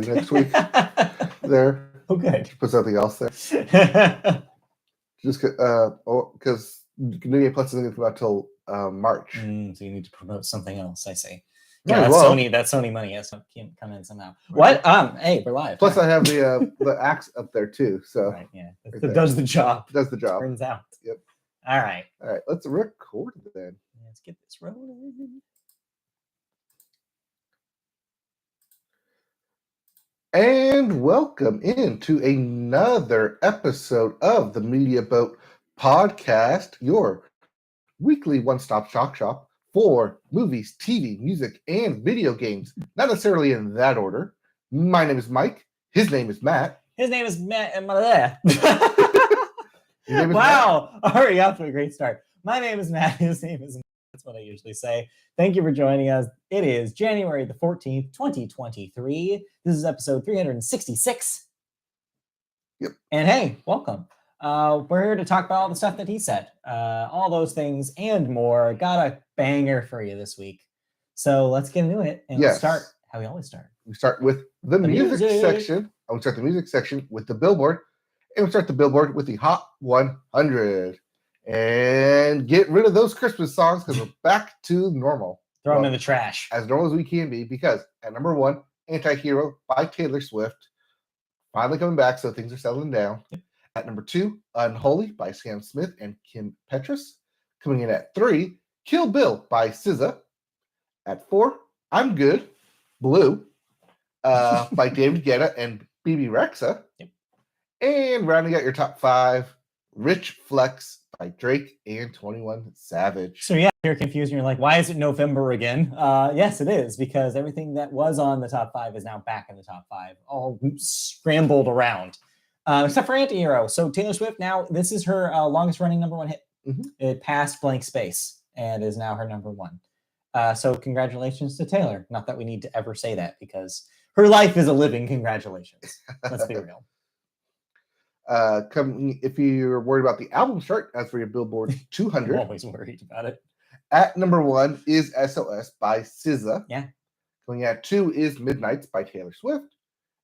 next week. There. Okay. Put something else there. Just because New Game Plus isn't going to come out till March. So you need to promote something else. I see. Yeah, that's well. Sony. That's Sony money. Yes, can come in somehow. What? Hey, we're live. Plus, I have the axe up there too. So right, yeah, it does the job. Does the job. Turns out. Yep. All right. Let's record then. Let's get this rolling. And welcome into another episode of the Media Boat Podcast, your weekly one-stop shop for movies, TV, music, and video games. Not necessarily in that order. My name is Mike. His name is Matt. His name is Matt. Wow. Already off to a great start. My name is Matt. His name is Matt. That's what I usually say. Thank you for joining us. It is January the 14th, 2023. This is episode 366. Yep. And hey, welcome. We're here to talk about all the stuff that he said. All those things and more. Got a banger for you this week. So let's get into it. And we'll start how we always start. We start with the music section. I will start the music section with the Billboard. And we start the Billboard with the Hot 100. And get rid of those Christmas songs because we're back to normal. Throw them in the trash. As normal as we can be, because at number 1, Anti-Hero by Taylor Swift. Finally coming back, so things are settling down. At number 2, Unholy by Sam Smith and Kim Petras. Coming in at 3, Kill Bill by SZA. At 4, I'm Good, Blue by David Guetta and BB Rexa. Yep. And rounding out your top 5, Rich Flex by Drake and 21 Savage. So yeah, you're confused and you're like, why is it November again? Yes, it is, because everything that was on the top 5 is now back in the top 5, all scrambled around. Except for Anti-Hero. So Taylor Swift, now this is her longest running number 1 hit. Mm-hmm. It passed Blank Space and is now her number 1. So congratulations to Taylor. Not that we need to ever say that, because her life is a living congratulations. Let's be real. If you're worried about the album chart, as for your Billboard 200, I'm always worried about it. At number 1 is SOS by SZA. Yeah. Going at 2 is Midnights by Taylor Swift.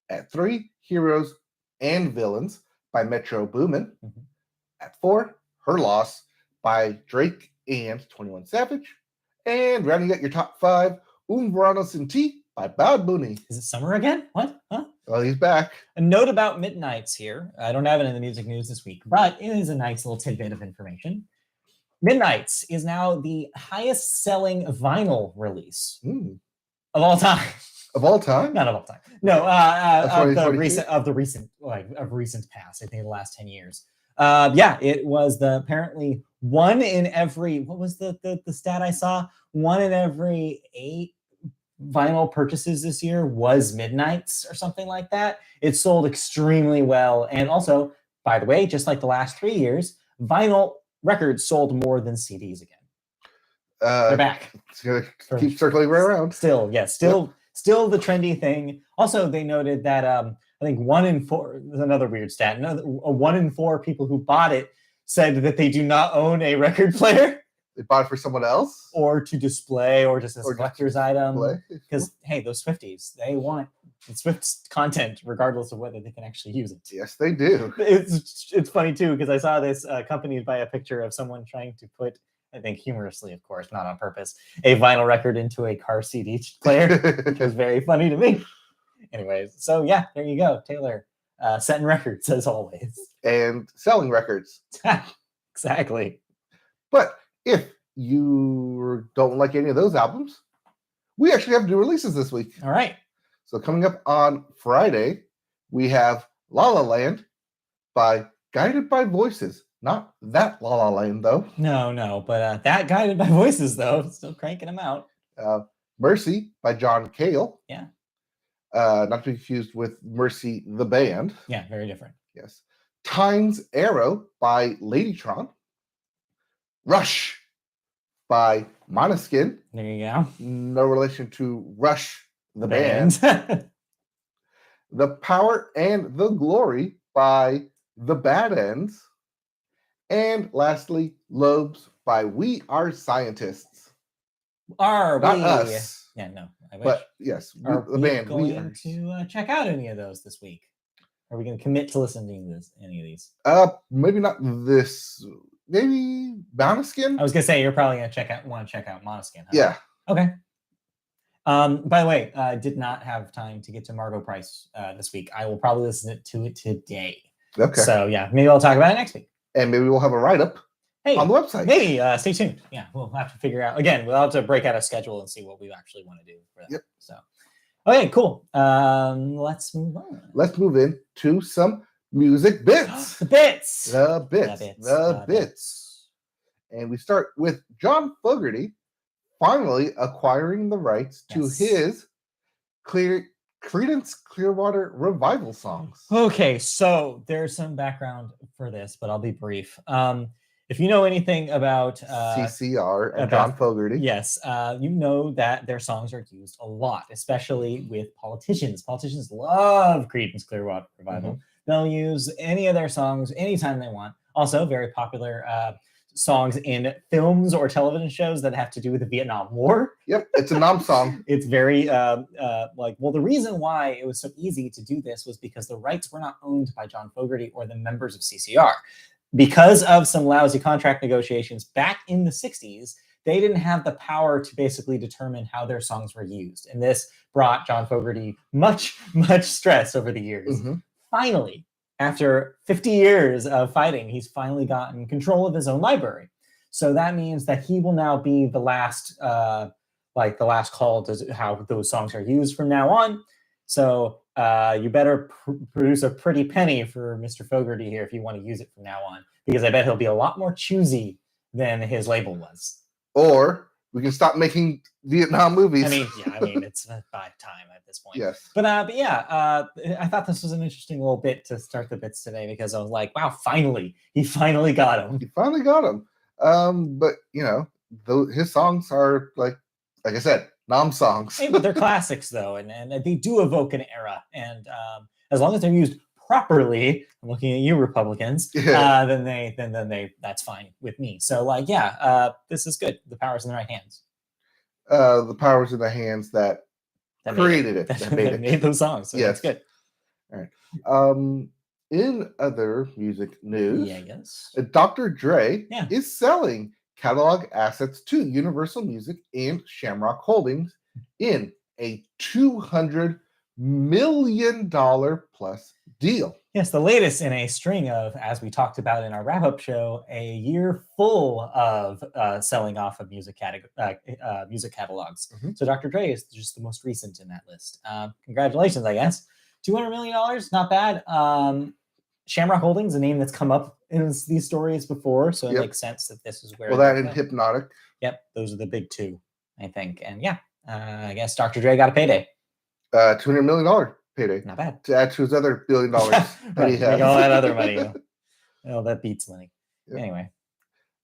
At 3, Heroes and Villains by Metro Boomin. Mm-hmm. At 4, Her Loss by Drake and 21 Savage. And rounding out your top 5, Verano Sin Ti by Bad Bunny. Is it summer again? What? Huh? Well, he's back. A note about Midnights here. I don't have it in the music news this week, but it is a nice little tidbit of information. Midnights is now the highest selling vinyl release of all time. Of all time? Not of all time. No, of recent past. I think in the last 10 years. It was apparently 1 in every. What was the stat I saw? 1 in every 8 vinyl purchases this year was Midnights or something like that. It sold extremely well. And also, by the way, just like the last 3 years, vinyl records sold more than CDs again. They're back. It's going to keep circling right around. Still the trendy thing. Also, they noted that I think 1 in 4, there's another weird stat, 1 in 4 people who bought it said that they do not own a record player. They bought it for someone else? Or to display, or just as a collector's item. Because, hey, those Swifties, they want Swift's content regardless of whether they can actually use it. Yes, they do. It's funny, too, because I saw this accompanied by a picture of someone trying to put, I think humorously, of course, not on purpose, a vinyl record into a car CD player, which was very funny to me. Anyways, so yeah, there you go. Taylor, setting records as always. And selling records. Exactly. But if you don't like any of those albums, we actually have new releases this week. All right. So coming up on Friday, we have La La Land by Guided by Voices. Not that La La Land, though. No, but that Guided by Voices, though, still cranking them out. Mercy by John Cale. Yeah. Not to be confused with Mercy the Band. Yeah, very different. Yes. Time's Arrow by Ladytron. Rush by Måneskin. There you go. No relation to Rush the band. The Power and the Glory by The Bad Ends. And lastly, Lobes by We Are Scientists. Are Not we? us. Yeah, no, I wish. But yes, Are the we band going to check out any of those this week? Are we going to commit to listening to any of these? Maybe not this. Maybe Måneskin. I was gonna say you're probably gonna want to check out Måneskin. Huh? Yeah. Okay. By the way, I did not have time to get to Margot Price this week. I will probably listen to it today. Okay. So yeah, maybe I'll talk about it next week. And maybe we'll have a write-up on the website. Maybe stay tuned. Yeah, we'll have to figure out. Again, we'll have to break out a schedule and see what we actually want to do for that. Yep. So, okay, cool. Let's move on. Let's move in to some music bits. The bits. The bits. And we start with John Fogerty finally acquiring the rights to his Creedence Clearwater Revival songs. Okay, so there's some background for this, but I'll be brief. If you know anything about CCR and John Fogerty, yes, you know that their songs are used a lot, especially with politicians. Politicians love Creedence Clearwater Revival. Mm-hmm. They'll use any of their songs anytime they want. Also, very popular songs in films or television shows that have to do with the Vietnam War. Yep, it's a Nam song. It's very the reason why it was so easy to do this was because the rights were not owned by John Fogerty or the members of CCR. Because of some lousy contract negotiations back in the 60s, they didn't have the power to basically determine how their songs were used. And this brought John Fogerty much, much stress over the years. Mm-hmm. Finally, after 50 years of fighting, he's finally gotten control of his own library. So that means that he will now be the last call to how those songs are used from now on. So you better produce a pretty penny for Mr. Fogerty here if you want to use it from now on, because I bet he'll be a lot more choosy than his label was. Or we can stop making Vietnam movies. I mean, it's by time at this point. Yes. But I thought this was an interesting little bit to start the bits today, because I was like, wow, he finally got him. He finally got him. But his songs are like I said, Nam songs. Hey, but they're classics though, and they do evoke an era. And as long as they're used properly, I'm looking at you, Republicans. Then they that's fine with me. So this is good. The power's in the right hands. The power's in the hands that created it. That made those songs. So that's good. All right. In other music news, Dr. Dre is selling catalog assets to Universal Music and Shamrock Holdings in a $200 million plus deal. Yes, the latest in a string of, as we talked about in our wrap-up show, a year full of selling off of music catalogs. Mm-hmm. So Dr. Dre is just the most recent in that list. Congratulations, I guess. $200 million, not bad. Shamrock Holdings, a name that's come up in these stories before, so it makes sense that this is where. Well, that and Hypnotic. Yep, those are the big two, I think. And I guess Dr. Dre got a payday. $200 million payday. Not bad. To add to his other $1 billion that he has. All that other money. That beats money. Yep. Anyway.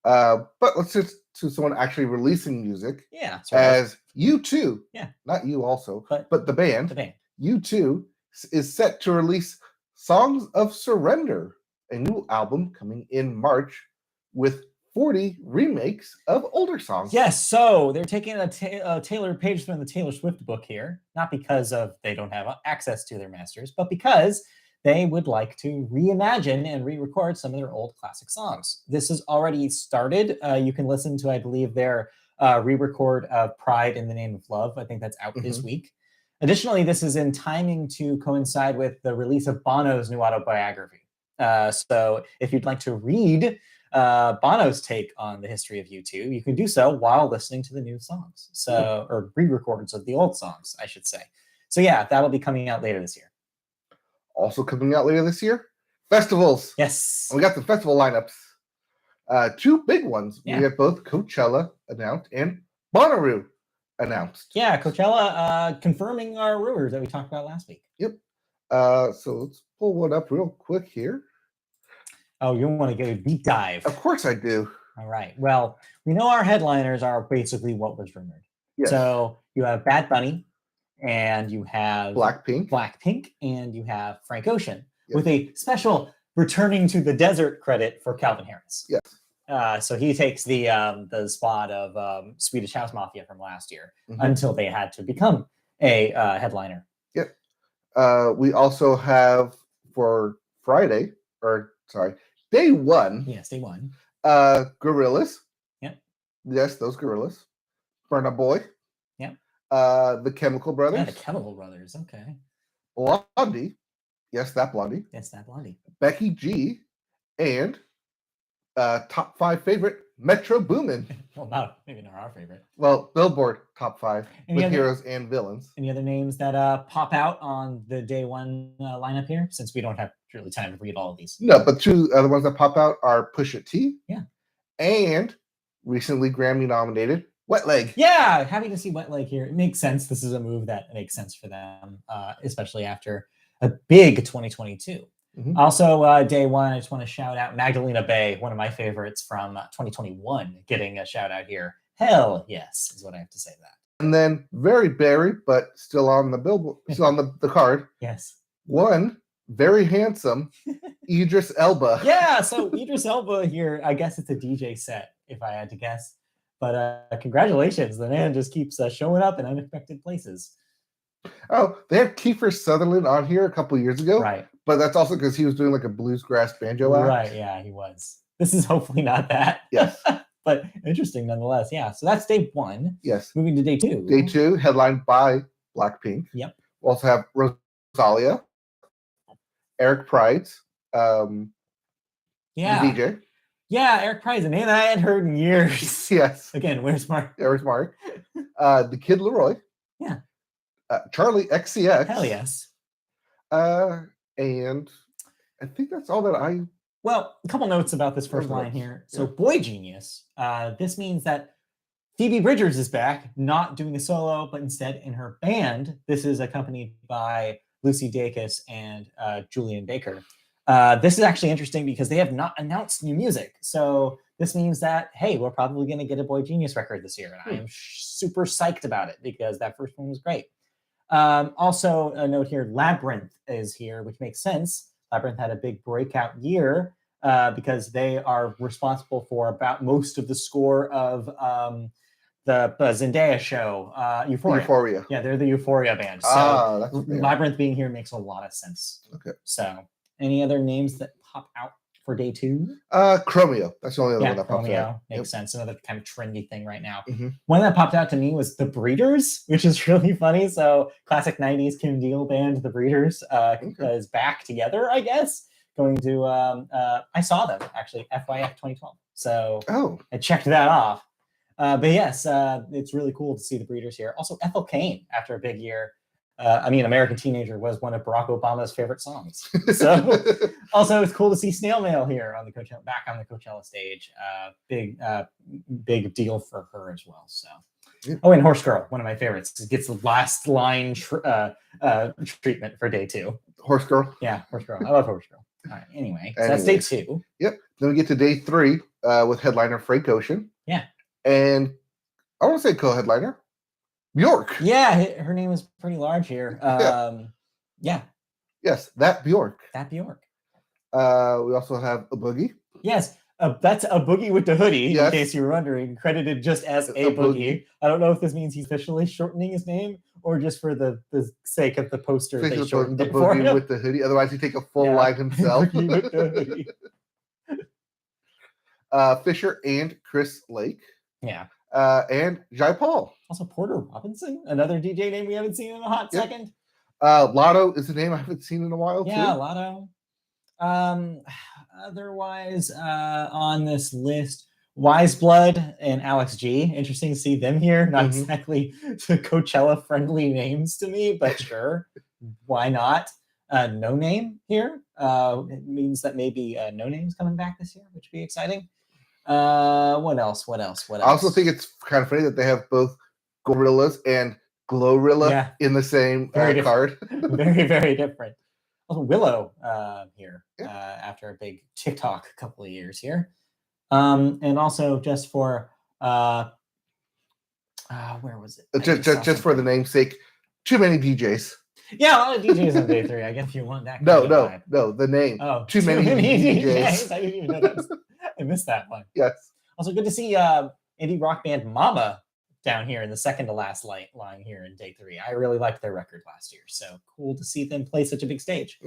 But let's just to someone actually releasing music. Yeah. As U2. Yeah. Not you also, but the band. The band. U2 is set to release Songs of Surrender, a new album coming in March with 40 remakes of older songs. Yes, so they're taking a Taylor page from the Taylor Swift book here, not because they don't have access to their masters, but because they would like to reimagine and re-record some of their old classic songs. This has already started. You can listen to, I believe, their re-record of Pride in the Name of Love. I think that's out this week. Additionally, this is in timing to coincide with the release of Bono's new autobiography. So if you'd like to read Bono's take on the history of U2, you can do so while listening to the new songs. Or re-records of the old songs, I should say. So that'll be coming out later this year. Also coming out later this year, festivals. Yes. We got the festival lineups. Two big ones. We have both Coachella announced and Bonnaroo announced. Yeah, Coachella confirming our rumors that we talked about last week. Yep. So let's pull one up real quick here. Oh, you want to get a deep dive? Of course I do. All right. Well, we know our headliners are basically what was rumored. Yes. So you have Bad Bunny, and you have Blackpink, and you have Frank Ocean, with a special returning to the desert credit for Calvin Harris. Yes. So he takes the spot of Swedish House Mafia from last year until they had to become a headliner. Yep. We also have for Friday, day one. Yes, day one. Gorillas. Yep. Yes, those Gorillas. Burna Boy. Yep. The Chemical Brothers. Yeah, the Chemical Brothers. Okay. Blondie. Yes, that Blondie. Yes, that Blondie. Becky G. And top 5 favorite, Metro Boomin. Well, maybe not our favorite. Well, Billboard top 5 with heroes and villains. Any other names that pop out on the day one lineup here? Since we don't have really time to read all of these. No, but 2 other ones that pop out are Pusha T. Yeah. And recently Grammy nominated Wet Leg. Yeah, happy to see Wet Leg here. It makes sense. This is a move that makes sense for them, especially after a big 2022. Also, day one, I just want to shout out Magdalena Bay, one of my favorites from 2021, getting a shout out here. Hell yes, is what I have to say to that. And then very buried, but still on the billboard, still on the card. Yes. One very handsome Idris Elba. Yeah, so Idris Elba here. I guess it's a DJ set, if I had to guess. But congratulations, the man just keeps showing up in unexpected places. Oh, they had Kiefer Sutherland on here a couple years ago. Right. But that's also because he was doing like a bluesgrass banjo act. Right, yeah, he was. This is hopefully not that. Yes. But interesting nonetheless. Yeah, so that's day one. Yes. Moving to day two. Day two, headlined by Blackpink. Yep. We also have Rosalia, Eric Pride's DJ. Yeah, Eric Pride's a name I hadn't heard in years. Yes. Again, where's Mark? Where's Mark? The Kid Leroy. Yeah. Charlie XCX. Hell yes. And I think that's all that I... Well, a couple notes about this first line here. So Boy Genius, this means that Phoebe Bridgers is back, not doing a solo, but instead in her band. This is accompanied by Lucy Dacus and Julian Baker. This is actually interesting because they have not announced new music. So this means that, hey, we're probably going to get a Boy Genius record this year. And I am super psyched about it because that first one was great. Also, a note here, Labyrinth is here, which makes sense. Labyrinth had a big breakout year because they are responsible for about most of the score of the Zendaya show, Euphoria. Yeah, they're the Euphoria band. So Labyrinth being here makes a lot of sense. Okay. So any other names that pop out for day two? Chromeo. That's the only other one that pops out. Makes sense. Another kind of trendy thing right now. One that popped out to me was The Breeders, which is really funny. So classic 90s Kim Deal band, The Breeders, is back together, I guess. Going to, I saw them actually, FYF 2012. So I checked that off. But yes, it's really cool to see The Breeders here. Also, Ethel Cain, after a big year. American Teenager was one of Barack Obama's favorite songs. So also it's cool to see Snail Mail here on the Coachella, back on the Coachella stage. Big deal for her as well. So, and Horse Girl, one of my favorites, gets the last line treatment for day two. Horse Girl? Yeah, Horse Girl. I love Horse Girl. All right, anyway, so that's day two. Yep. Then we get to day three with headliner Frank Ocean. Yeah. And I want to say co-headliner Bjork. Yeah, her name is pretty large here. Yeah. Yes, that Bjork. That Bjork. We also have a Boogie. Yes, that's a Boogie with the hoodie, in case you were wondering, credited just as a boogie. I don't know if this means he's officially shortening his name or just for the sake of the poster they shortened the it for Boogie him. with the hoodie. Otherwise, he'd take a full line himself. Boogie with the hoodie. Fisher and Chris Lake. Yeah. And Jai Paul. Also Porter Robinson, another DJ name we haven't seen in a hot second. Lotto is a name I haven't seen in a while too. Yeah, Lotto. Otherwise, on this list, Wise Blood and Alex G. Interesting to see them here. Not exactly the Coachella friendly names to me, but sure, why not? No Name here. It means that maybe No Name's coming back this year, which would be exciting. What else? I also think it's kind of funny that they have both Gorillas and Glorilla in the same card. Very, very different. Also, Willow here after a big TikTok couple of years here. And also just for where was it? Just for the namesake, too many DJs. Yeah, a lot of DJs on day three. I guess if you want that. No, the name. Oh, too many DJs. I didn't even know that. I missed that one. Yes. Also, good to see indie rock band Mama down here in the second to last line here in day 3. I really liked their record last year, so cool to see them play such a big stage.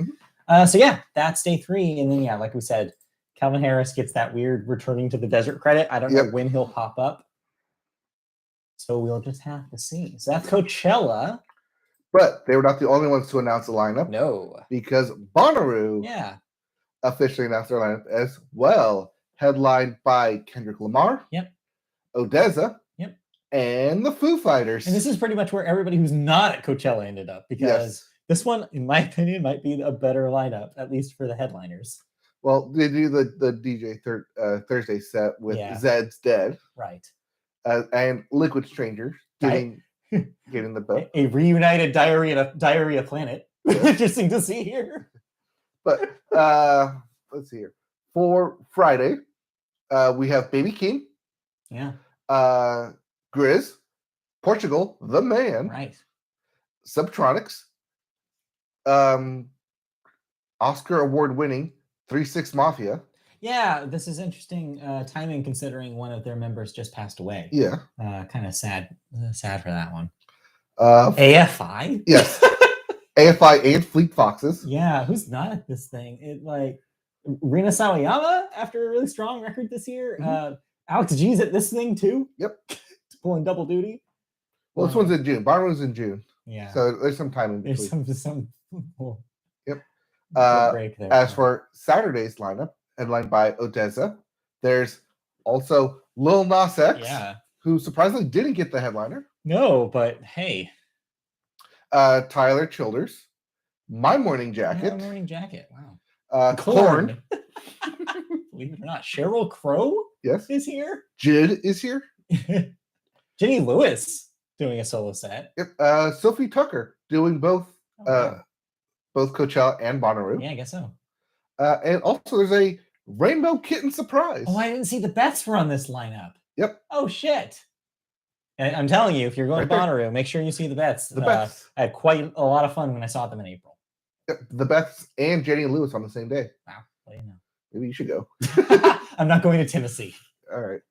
So yeah, that's day 3, and then like we said, Calvin Harris gets that weird returning to the desert credit. I don't know when he'll pop up, so we'll just have to see. So that's Coachella. But they were not the only ones to announce the lineup. No, because Bonnaroo officially announced their lineup as well, headlined by Kendrick Lamar, Odessa, and the Foo Fighters. And this is pretty much where everybody who's not at Coachella ended up, because this one, in my opinion, might be a better lineup, at least for the headliners. Well, they do the DJ Thursday set with Zed's Dead, right, and Liquid Stranger getting the book. A reunited Diarrhea Planet. Interesting to see here. But let's see here. For Friday, we have Baby King. Grizz, Portugal, The Man. Right. Subtronics. Oscar award-winning 3-6 Mafia. Yeah, this is interesting timing considering one of their members just passed away. Yeah. Kind of sad for that one. AFI? Yes. AFI and Fleet Foxes. Yeah, who's not at this thing? Rina Sawayama, after a really strong record this year. Alex G's at this thing too. Yep. Pulling double duty. Well, this one's in June. Bonnaroo's in June. Yeah. So there's some time in between. There's some Yep. break there. As for Saturday's lineup, headlined by Odessa, there's also Lil Nas X, who surprisingly didn't get the headliner. No, but hey. Tyler Childers, My Morning Jacket. My Morning Jacket, wow. Korn. Believe it or not, Sheryl Crow is here. Jid is here. Jenny Lewis doing a solo set. Yep. Sophie Tucker doing both Coachella and Bonnaroo. Yeah, I guess so. And also there's a Rainbow Kitten surprise. Oh, I didn't see the Beths were on this lineup. Yep. Oh shit. And I'm telling you, if you're going to Bonnaroo, make sure you see the Beths. The Beths. I had quite a lot of fun when I saw them in April. Yep. The Beths and Jenny Lewis on the same day. Wow. Well, you know. Maybe you should go. I'm not going to Tennessee. All right.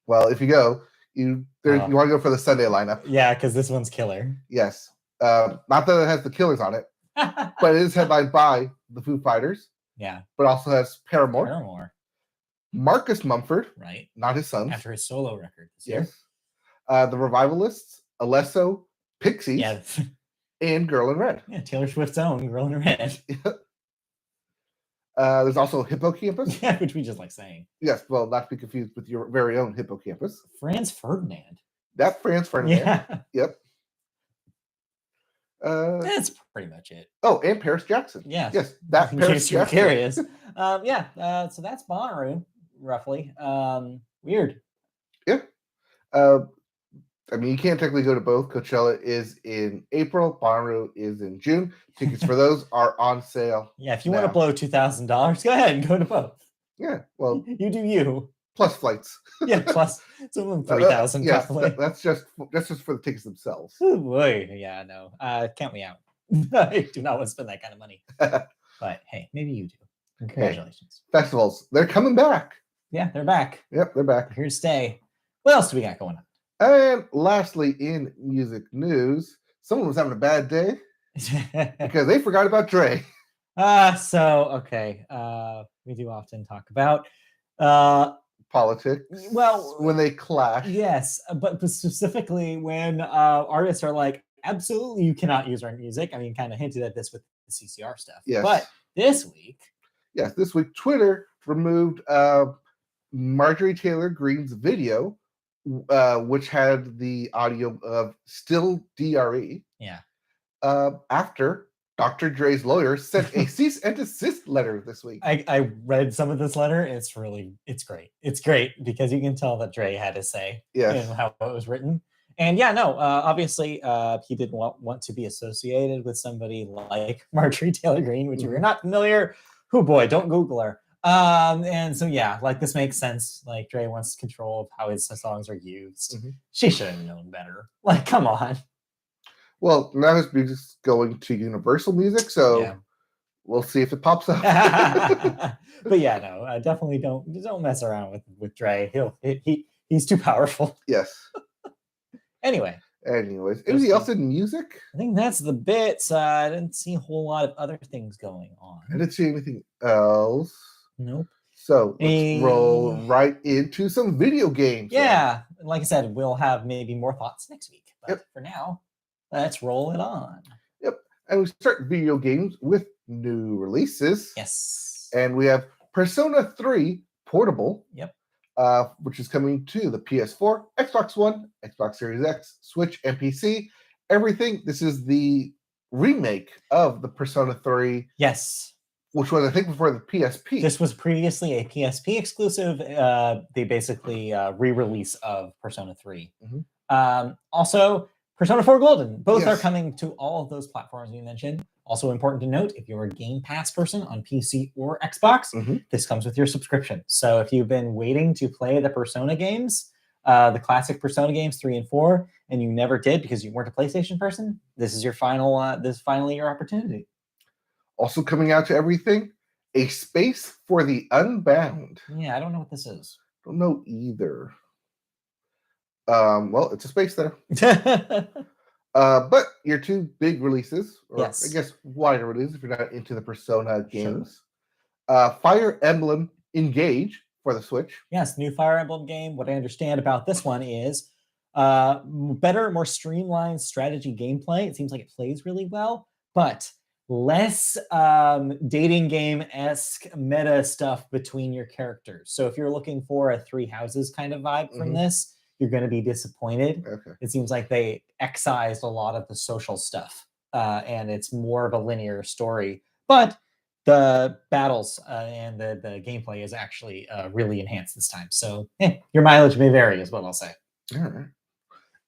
Well, if you go, you want to go for the Sunday lineup. Yeah, because this one's killer. Yes. Not that it has the Killers on it, but it is headlined by the Foo Fighters. Yeah. But also has Paramore. Marcus Mumford. Right. Not his son. After his solo record this year. The Revivalists, Alesso, Pixies, and Girl in Red. Yeah, Taylor Swift's own Girl in Red. There's also Hippocampus. Yeah, which we just like saying. Yes, well, not to be confused with your very own Hippocampus. Franz Ferdinand. That's Franz Ferdinand. Yeah. Yep. That's pretty much it. Oh, and Paris Jackson. Yeah. Yes, that in Paris case you're Jackson. curious. So that's Bonnaroo, roughly. Weird. Yeah. I mean, you can't technically go to both. Coachella is in April. Bonnaroo is in June. Tickets for those are on sale. Yeah, if you want to blow $2,000, go ahead and go to both. Yeah, well, you do you. Plus flights. Yeah, plus some of them $3,000. Yes, that's just for the tickets themselves. Oh boy, yeah, no. Count me out. I do not want to spend that kind of money. But hey, maybe you do. Congratulations. Hey, festivals, they're coming back. Yeah, they're back. Yep, they're back. They're here to stay. What else do we got going on? And lastly, in music news, someone was having a bad day because they forgot about Dre. Okay. We do often talk about politics. Well, when they clash. Yes, but specifically when artists are like, absolutely, you cannot use our music. I mean, kind of hinted at this with the CCR stuff. Yes. But this week. Yes, this week, Twitter removed Marjorie Taylor Greene's video, which had the audio of Still DRE. Yeah. After Dr. Dre's lawyer sent a cease and desist letter this week. I read some of this letter. It's great. It's great because you can tell that Dre had his say in how it was written. And obviously he didn't want to be associated with somebody like Marjorie Taylor Greene, which if you're not familiar, oh boy, don't Google her. And so this makes sense. Like Dre wants control of how his songs are used. Mm-hmm. She should have known better. Like, come on. Well, now his music's going to Universal Music, so We'll see if it pops up. But yeah, no, definitely don't mess around with Dre. He's too powerful. Yes. Anyways, anything else in music? I think that's the bits. I didn't see a whole lot of other things going on. I didn't see anything else. Nope. So let's roll right into some video games. Yeah, like I said, we'll have maybe more thoughts next week. But for now, let's roll it on. Yep. And we start video games with new releases. Yes. And we have Persona 3 Portable. Yep. Which is coming to the PS4, Xbox One, Xbox Series X, Switch, and PC. Everything. This is the remake of the Persona 3. Yes. Which was, I think, before the PSP. This was previously a PSP exclusive. They basically re-release of Persona 3. Mm-hmm. Also, Persona 4 Golden. Both are coming to all of those platforms we mentioned. Also important to note, if you're a Game Pass person on PC or Xbox, this comes with your subscription. So if you've been waiting to play the Persona games, the classic Persona games 3 and 4, and you never did because you weren't a PlayStation person, this is your this is finally your opportunity. Also coming out to everything, A Space for the Unbound. Yeah, I don't know what this is. Don't know either. Well, it's a space there. But your two big releases, or I guess wider releases if you're not into the Persona games. Sure. Fire Emblem Engage for the Switch. Yes, new Fire Emblem game. What I understand about this one is better, more streamlined strategy gameplay. It seems like it plays really well, but less dating game-esque meta stuff between your characters. So if you're looking for a Three Houses kind of vibe from this, you're going to be disappointed. Okay. It seems like they excised a lot of the social stuff, and it's more of a linear story. But the battles and the gameplay is actually really enhanced this time. So your mileage may vary, is what I'll say. All right.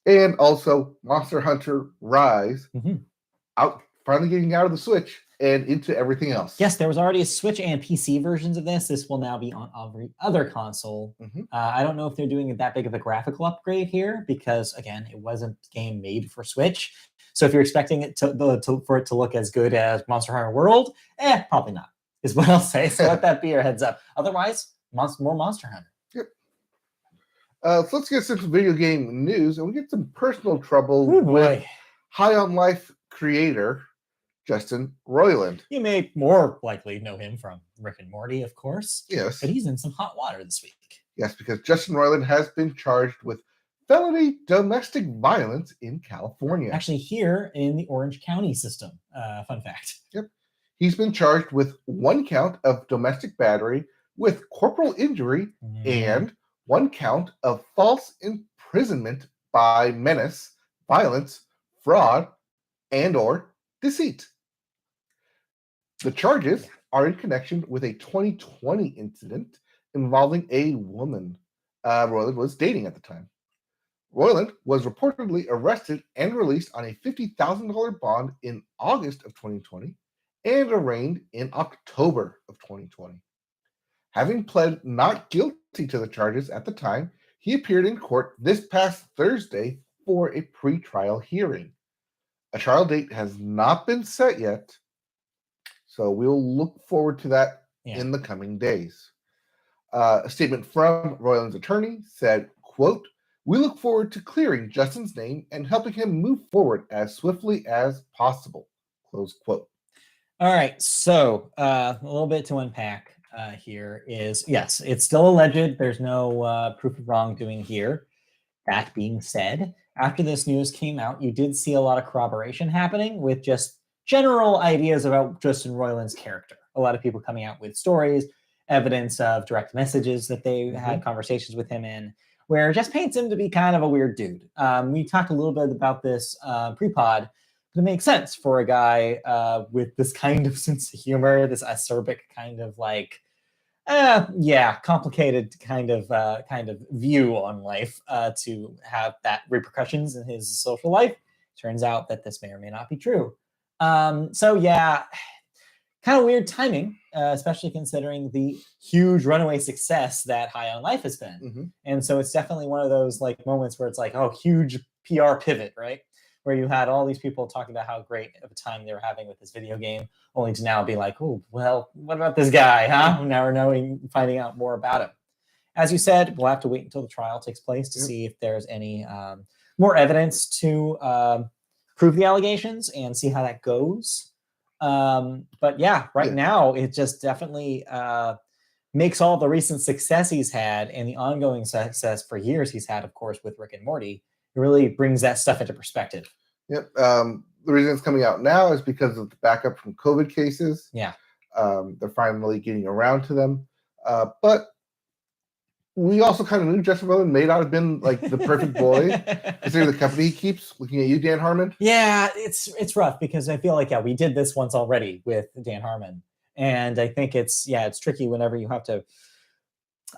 And also Monster Hunter Rise, finally getting out of the Switch and into everything else. Yes, there was already a Switch and PC versions of this. This will now be on every other console. I don't know if they're doing that big of a graphical upgrade here because, again, it wasn't a game made for Switch. So if you're expecting it for it to look as good as Monster Hunter World, probably not, is what I'll say. So let that be your heads up. Otherwise, more Monster Hunter. Yep. So let's get some video game news, and we get some personal trouble with High on Life creator Justin Roiland. You may more likely know him from Rick and Morty, of course. Yes. But he's in some hot water this week. Yes, because Justin Roiland has been charged with felony domestic violence in California. Actually, here in the Orange County system. Fun fact. Yep. He's been charged with 1 count of domestic battery with corporal injury and 1 count of false imprisonment by menace, violence, fraud, and or deceit. The charges are in connection with a 2020 incident involving a woman Roiland was dating at the time. Roiland was reportedly arrested and released on a $50,000 bond in August of 2020 and arraigned in October of 2020. Having pled not guilty to the charges at the time, he appeared in court this past Thursday for a pretrial hearing. A trial date has not been set yet, so we'll look forward to that in the coming days. A statement from Roiland's attorney said, quote, "We look forward to clearing Justin's name and helping him move forward as swiftly as possible." Close quote. All right, so a little bit to unpack here is, yes, it's still alleged. There's no proof of wrongdoing here. That being said, after this news came out, you did see a lot of corroboration happening with just general ideas about Justin Roiland's character. A lot of people coming out with stories, evidence of direct messages that they had conversations with him in, where it just paints him to be kind of a weird dude. We talked a little bit about this pre-pod, but it makes sense for a guy with this kind of sense of humor, this acerbic kind of like, complicated kind of view on life to have that repercussions in his social life. Turns out that this may or may not be true. So yeah, kind of weird timing, especially considering the huge runaway success that High on Life has been. And so it's definitely one of those like moments where it's like, oh, huge PR pivot, right? where you had all these people talking about how great of a time they were having with this video game, only to now be like, oh, well, what about this guy, huh? Now we're finding out more about him. As you said, we'll have to wait until the trial takes place to see if there's any more evidence to prove the allegations and see how that goes. But yeah, now it just definitely makes all the recent success he's had and the ongoing success for years he's had, of course, with Rick and Morty. It really brings that stuff into perspective. Yep. The reason it's coming out now is because of the backup from COVID cases. Yeah. They're finally getting around to them. But we also kind of knew Justin Roiland may not have been like the perfect boy, considering the company he keeps. Looking at you, Dan Harmon. Yeah, it's rough because I feel like we did this once already with Dan Harmon, and I think it's tricky whenever you have to.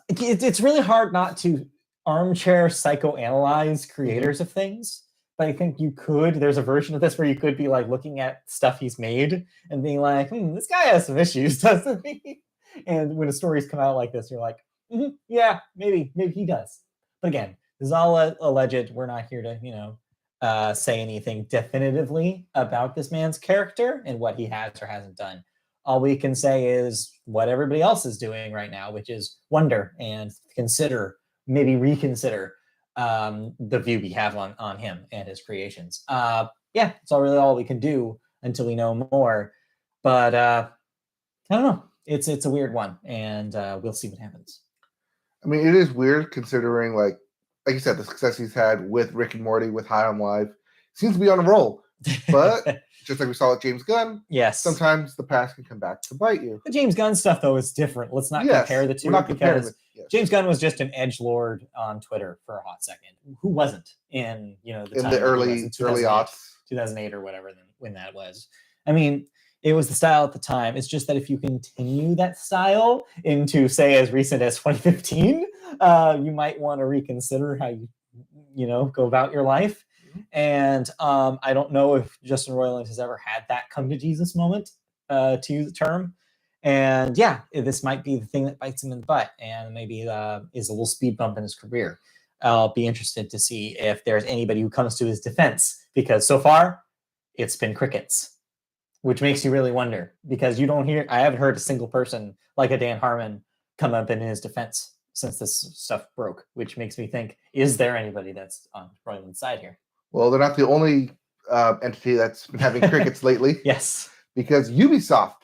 It's really hard not to armchair psychoanalyze creators of things, but I think you could. There's a version of this where you could be like looking at stuff he's made and being like, this guy has some issues, doesn't he? And when a story's come out like this, you're like, yeah, maybe he does. But again, this is all alleged. We're not here to, say anything definitively about this man's character and what he has or hasn't done. All we can say is what everybody else is doing right now, which is wonder and maybe reconsider the view we have on him and his creations. It's all we can do until we know more. But I don't know. It's a weird one, and we'll see what happens. I mean, it is weird considering, like you said, the success he's had with Rick and Morty, with High on Life, seems to be on a roll. But just like we saw with James Gunn, yes, sometimes the past can come back to bite you. The James Gunn stuff, though, is different. Let's not compare the two. We're not comparing James Gunn was just an edgelord on Twitter for a hot second. Who wasn't in the early aughts, 2008 or whatever when that was. I mean, it was the style at the time. It's just that if you continue that style into, say, as recent as 2015, you might want to reconsider how you go about your life. And I don't know if Justin Roiland has ever had that come to Jesus moment, to use the term. And this might be the thing that bites him in the butt and maybe is a little speed bump in his career. I'll be interested to see if there's anybody who comes to his defense, because so far it's been crickets, which makes you really wonder, because I haven't heard a single person like a Dan Harmon come up in his defense since this stuff broke, which makes me think, is there anybody that's on Roiland's side here? Well, they're not the only entity that's been having crickets lately. Yes. Because Ubisoft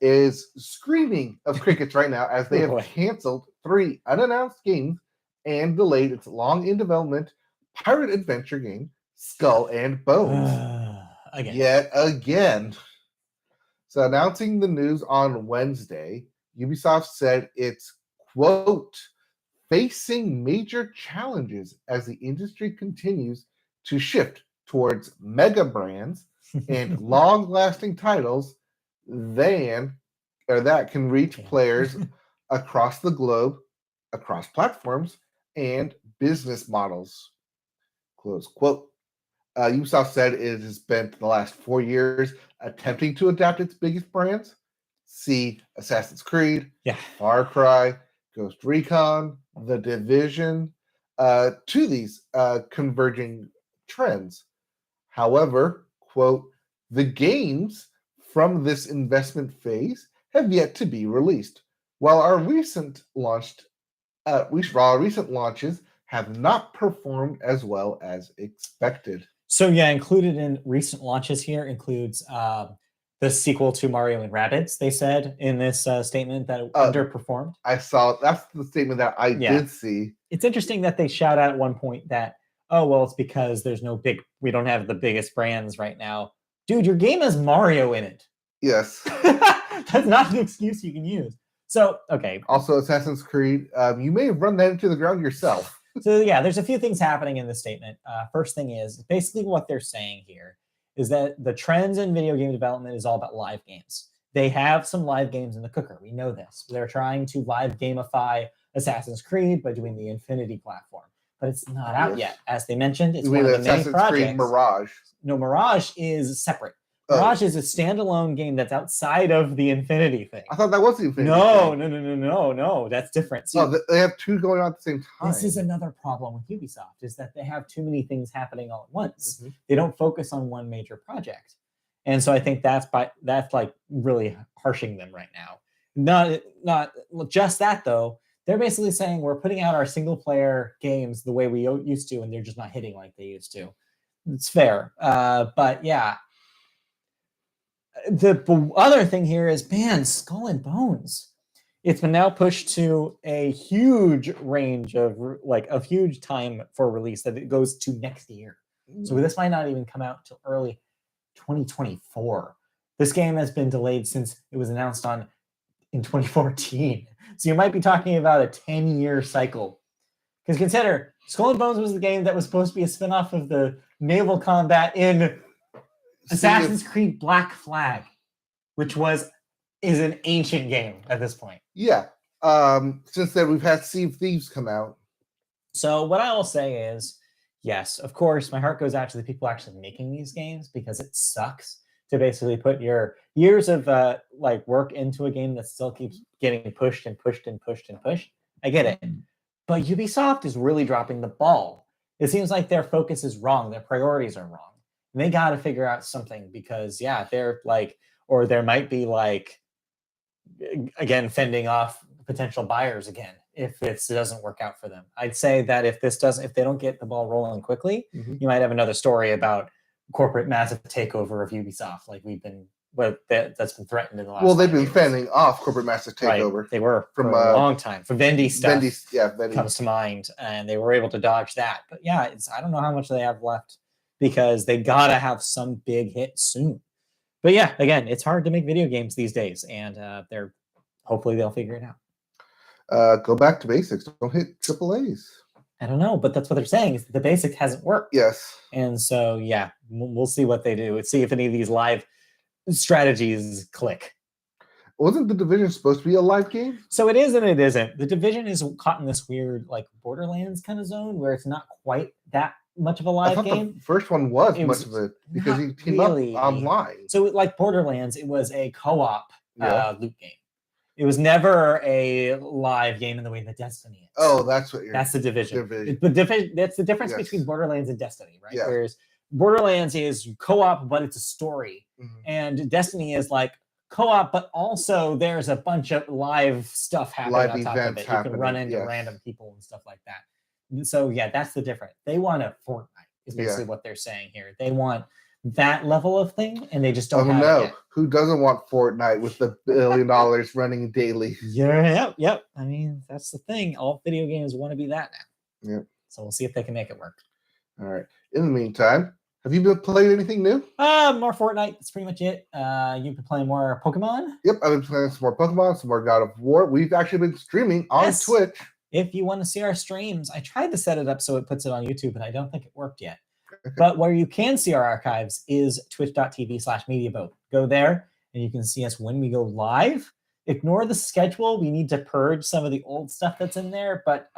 is screaming of crickets right now as they have canceled 3 unannounced games and delayed its long in development pirate adventure game, Skull and Bones. Yet again. So announcing the news on Wednesday, Ubisoft said it's, quote, facing major challenges as the industry continues to shift towards mega brands and long-lasting titles that can reach players across the globe, across platforms, and business models. Close quote. Ubisoft said it has spent the last 4 years attempting to adapt its biggest brands. See Assassin's Creed, Far Cry, Ghost Recon, The Division, to these converging trends. However, quote, the games from this investment phase have yet to be released, while our recent launches have not performed as well as expected. So included in recent launches here includes the sequel to Mario and Rabbids. They said in this statement that it underperformed. I saw, that's the statement that I did see. It's interesting that they shout out at one point that, it's because we don't have the biggest brands right now. Dude, your game has Mario in it. Yes. That's not an excuse you can use. So, okay. Also, Assassin's Creed, you may have run that into the ground yourself. So, there's a few things happening in this statement. First thing is, basically what they're saying here is that the trends in video game development is all about live games. They have some live games in the cooker. We know this. They're trying to live gamify Assassin's Creed by doing the Infinity platform. But it's not out yet. As they mentioned, it's one of the many projects. Creed Mirage. No, Mirage is separate. Mirage is a standalone game that's outside of the Infinity thing. I thought that was the Infinity thing. No. That's different. See, they have two going on at the same time. This is another problem with Ubisoft, is that they have too many things happening all at once. Mm-hmm. They don't focus on one major project. And so I think that's like really harshing them right now. Not just that, though. They're basically saying we're putting out our single-player games the way we used to, and they're just not hitting like they used to. It's fair. But yeah. The other thing here is, man, Skull and Bones. It's been now pushed to a huge range of huge time for release that it goes to next year. So this might not even come out until early 2024. This game has been delayed since it was announced in 2014. So you might be talking about a 10-year cycle. Because consider, Skull and Bones was the game that was supposed to be a spinoff of the naval combat in Assassin's Creed Black Flag, which is an ancient game at this point. Yeah. Since then, we've had Sea of Thieves come out. So what I will say is, yes, of course, my heart goes out to the people actually making these games, because it sucks to basically put your years of work into a game that still keeps getting pushed and pushed and pushed and pushed. I get it. But Ubisoft is really dropping the ball. It seems like their focus is wrong. Their priorities are wrong. And they got to figure out something, because, yeah, they're or there might be again, fending off potential buyers again if it doesn't work out for them. I'd say that if they don't get the ball rolling quickly, you might have another story about corporate massive takeover of Ubisoft, that's been threatened in the last. Well, they've been fending off corporate massive takeover. Right. They were for a long time. For Vendy stuff, Vendy comes to mind, and they were able to dodge that. But yeah, I don't know how much they have left, because they gotta have some big hit soon. But yeah, again, it's hard to make video games these days, and hopefully they'll figure it out. Go back to basics. Don't hit AAAs. I don't know, but that's what they're saying, is the basic hasn't worked. Yes. And so, yeah, we'll see what they do. Let's see if any of these live strategies click. Wasn't The Division supposed to be a live game? So it is and it isn't. The Division is caught in this weird, Borderlands kind of zone where it's not quite that much of a live game. The first one was much of it, because you team up online. So like Borderlands, it was a co-op loot game. It was never a live game in the way that Destiny is. Oh, that's the Division. That's the difference between Borderlands and Destiny, right? Yeah. Whereas Borderlands is co-op, but it's a story. Mm-hmm. And Destiny is co-op, but also there's a bunch of live stuff happening on top of it. You can run into random people and stuff like that. So yeah, that's the difference. They want a Fortnite, is basically what they're saying here. They want that level of thing, and they just don't have it yet. Who doesn't want Fortnite with the $1 billion running daily? Yep. I mean, that's the thing. All video games want to be that now. Yep. So we'll see if they can make it work. All right. In the meantime, have you been playing anything new? More Fortnite. That's pretty much it. You've been playing more Pokemon? Yep, I've been playing some more Pokemon, some more God of War. We've actually been streaming on Twitch. If you want to see our streams, I tried to set it up so it puts it on YouTube, but I don't think it worked yet. But where you can see our archives is twitch.tv/MediaBoat. Go there, and you can see us when we go live. Ignore the schedule. We need to purge some of the old stuff that's in there, but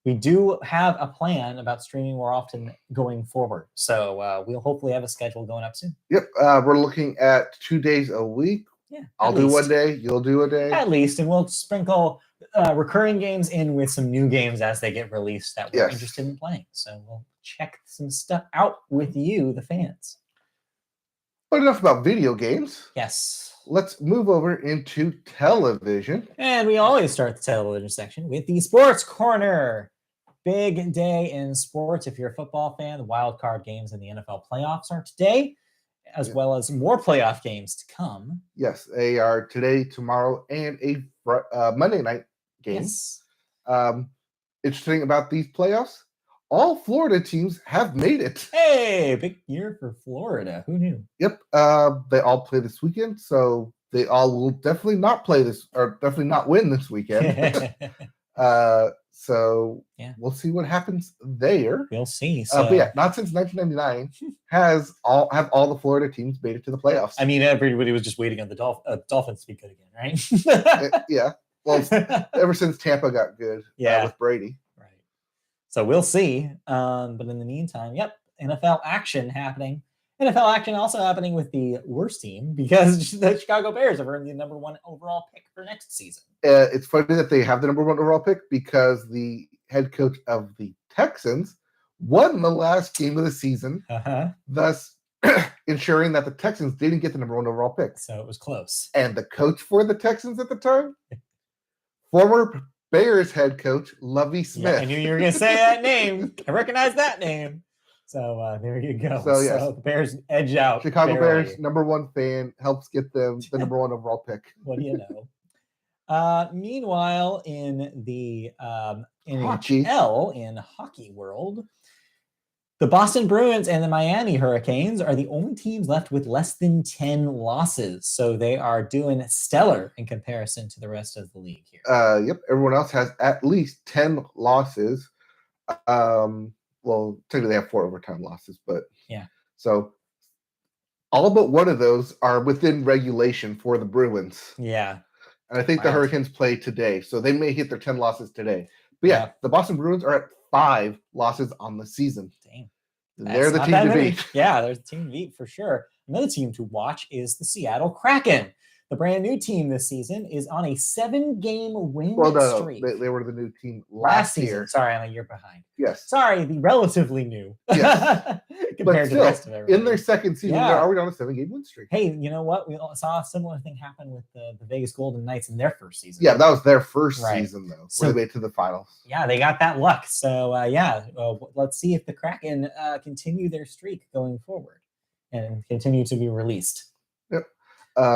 we do have a plan about streaming more often going forward. So we'll hopefully have a schedule going up soon. Yep. We're looking at 2 days a week. Yeah. I'll do one day. You'll do a day. At least. And we'll sprinkle recurring games in with some new games as they get released that we're interested in playing. So we'll check some stuff out with you, the fans. But enough about video games. Yes. Let's move over into television. And we always start the television section with the Sports Corner. Big day in sports. If you're a football fan, the wild card games in the NFL playoffs are today, as well as more playoff games to come. Yes, they are today, tomorrow, and a Monday night game. Yes. Interesting about these playoffs, all Florida teams have made it. Hey, big year for Florida. Who knew? Yep. They all play this weekend, so they all will definitely not play this, or definitely not win this weekend. So we'll see what happens there. We'll see. So. But yeah, not since 1999 have all the Florida teams made it to the playoffs. I mean, everybody was just waiting on the Dolphins to be good again, right? Yeah. Well, ever since Tampa got good with Brady. Right. So we'll see. But in the meantime, NFL action happening. NFL action also happening with the worst team because the Chicago Bears have earned the number 1 overall pick for next season. It's funny that they have the number 1 overall pick because the head coach of the Texans won the last game of the season, thus ensuring that the Texans didn't get the number 1 overall pick. So it was close. And the coach for the Texans at the time, former Bears head coach Lovie Smith. Yeah, I knew you were going to say that name. I recognize that name. So there you go. So, yes. The Bears edge out. Chicago barely. Bears, number 1 fan, helps get them the number 1 overall pick. What do you know? Meanwhile, in the NHL, in hockey world, the Boston Bruins and the Miami Hurricanes are the only teams left with less than 10 losses. So they are doing stellar in comparison to the rest of the league here. Yep. Everyone else has at least 10 losses. Well, technically they have 4 overtime losses, but yeah. So all but one of those are within regulation for the Bruins. Yeah. And I think the Hurricanes play today, so they may hit their 10 losses today. But yeah, the Boston Bruins are at 5 losses on the season. Dang. They're the team to beat. Yeah, they're the team to beat for sure. Another team to watch is the Seattle Kraken. The brand new team this season is on a 7-game win streak. They were the new team last year. Sorry, I'm a year behind. Yes. Sorry, the relatively new. Yes. Compared to the rest of everybody. In their second season, they're already on a 7-game win streak. Hey, you know what? We saw a similar thing happen with the Vegas Golden Knights in their first season. Yeah, that was their first season, though, so, where they made to the finals. Yeah, they got that luck. So, let's see if the Kraken continue their streak going forward and continue to be released. Yep.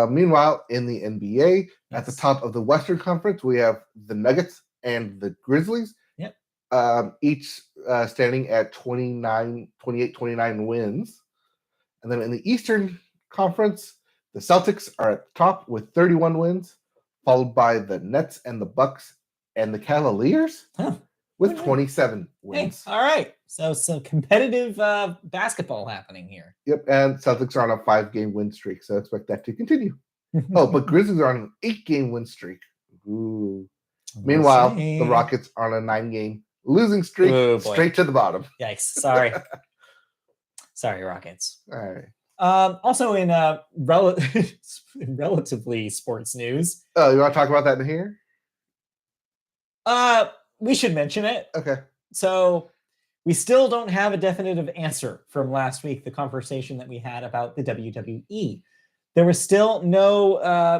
Meanwhile, in the NBA, at the top of the Western Conference, we have the Nuggets and the Grizzlies. Yep. Each standing at 29 wins. And then in the Eastern Conference, the Celtics are at the top with 31 wins, followed by the Nets and the Bucks and the Cavaliers with 27 wins. Hey, all right. So competitive basketball happening here. Yep, and Celtics are on a 5-game win streak, so I expect that to continue. But Grizzlies are on an 8-game win streak. Ooh. Meanwhile, the Rockets are on a 9-game losing streak, straight to the bottom. Yikes! Sorry, sorry, Rockets. All right. Also, in relatively sports news. Oh, you want to talk about that in here? We should mention it. Okay. So we still don't have a definitive answer from last week, the conversation that we had about the WWE. There was still no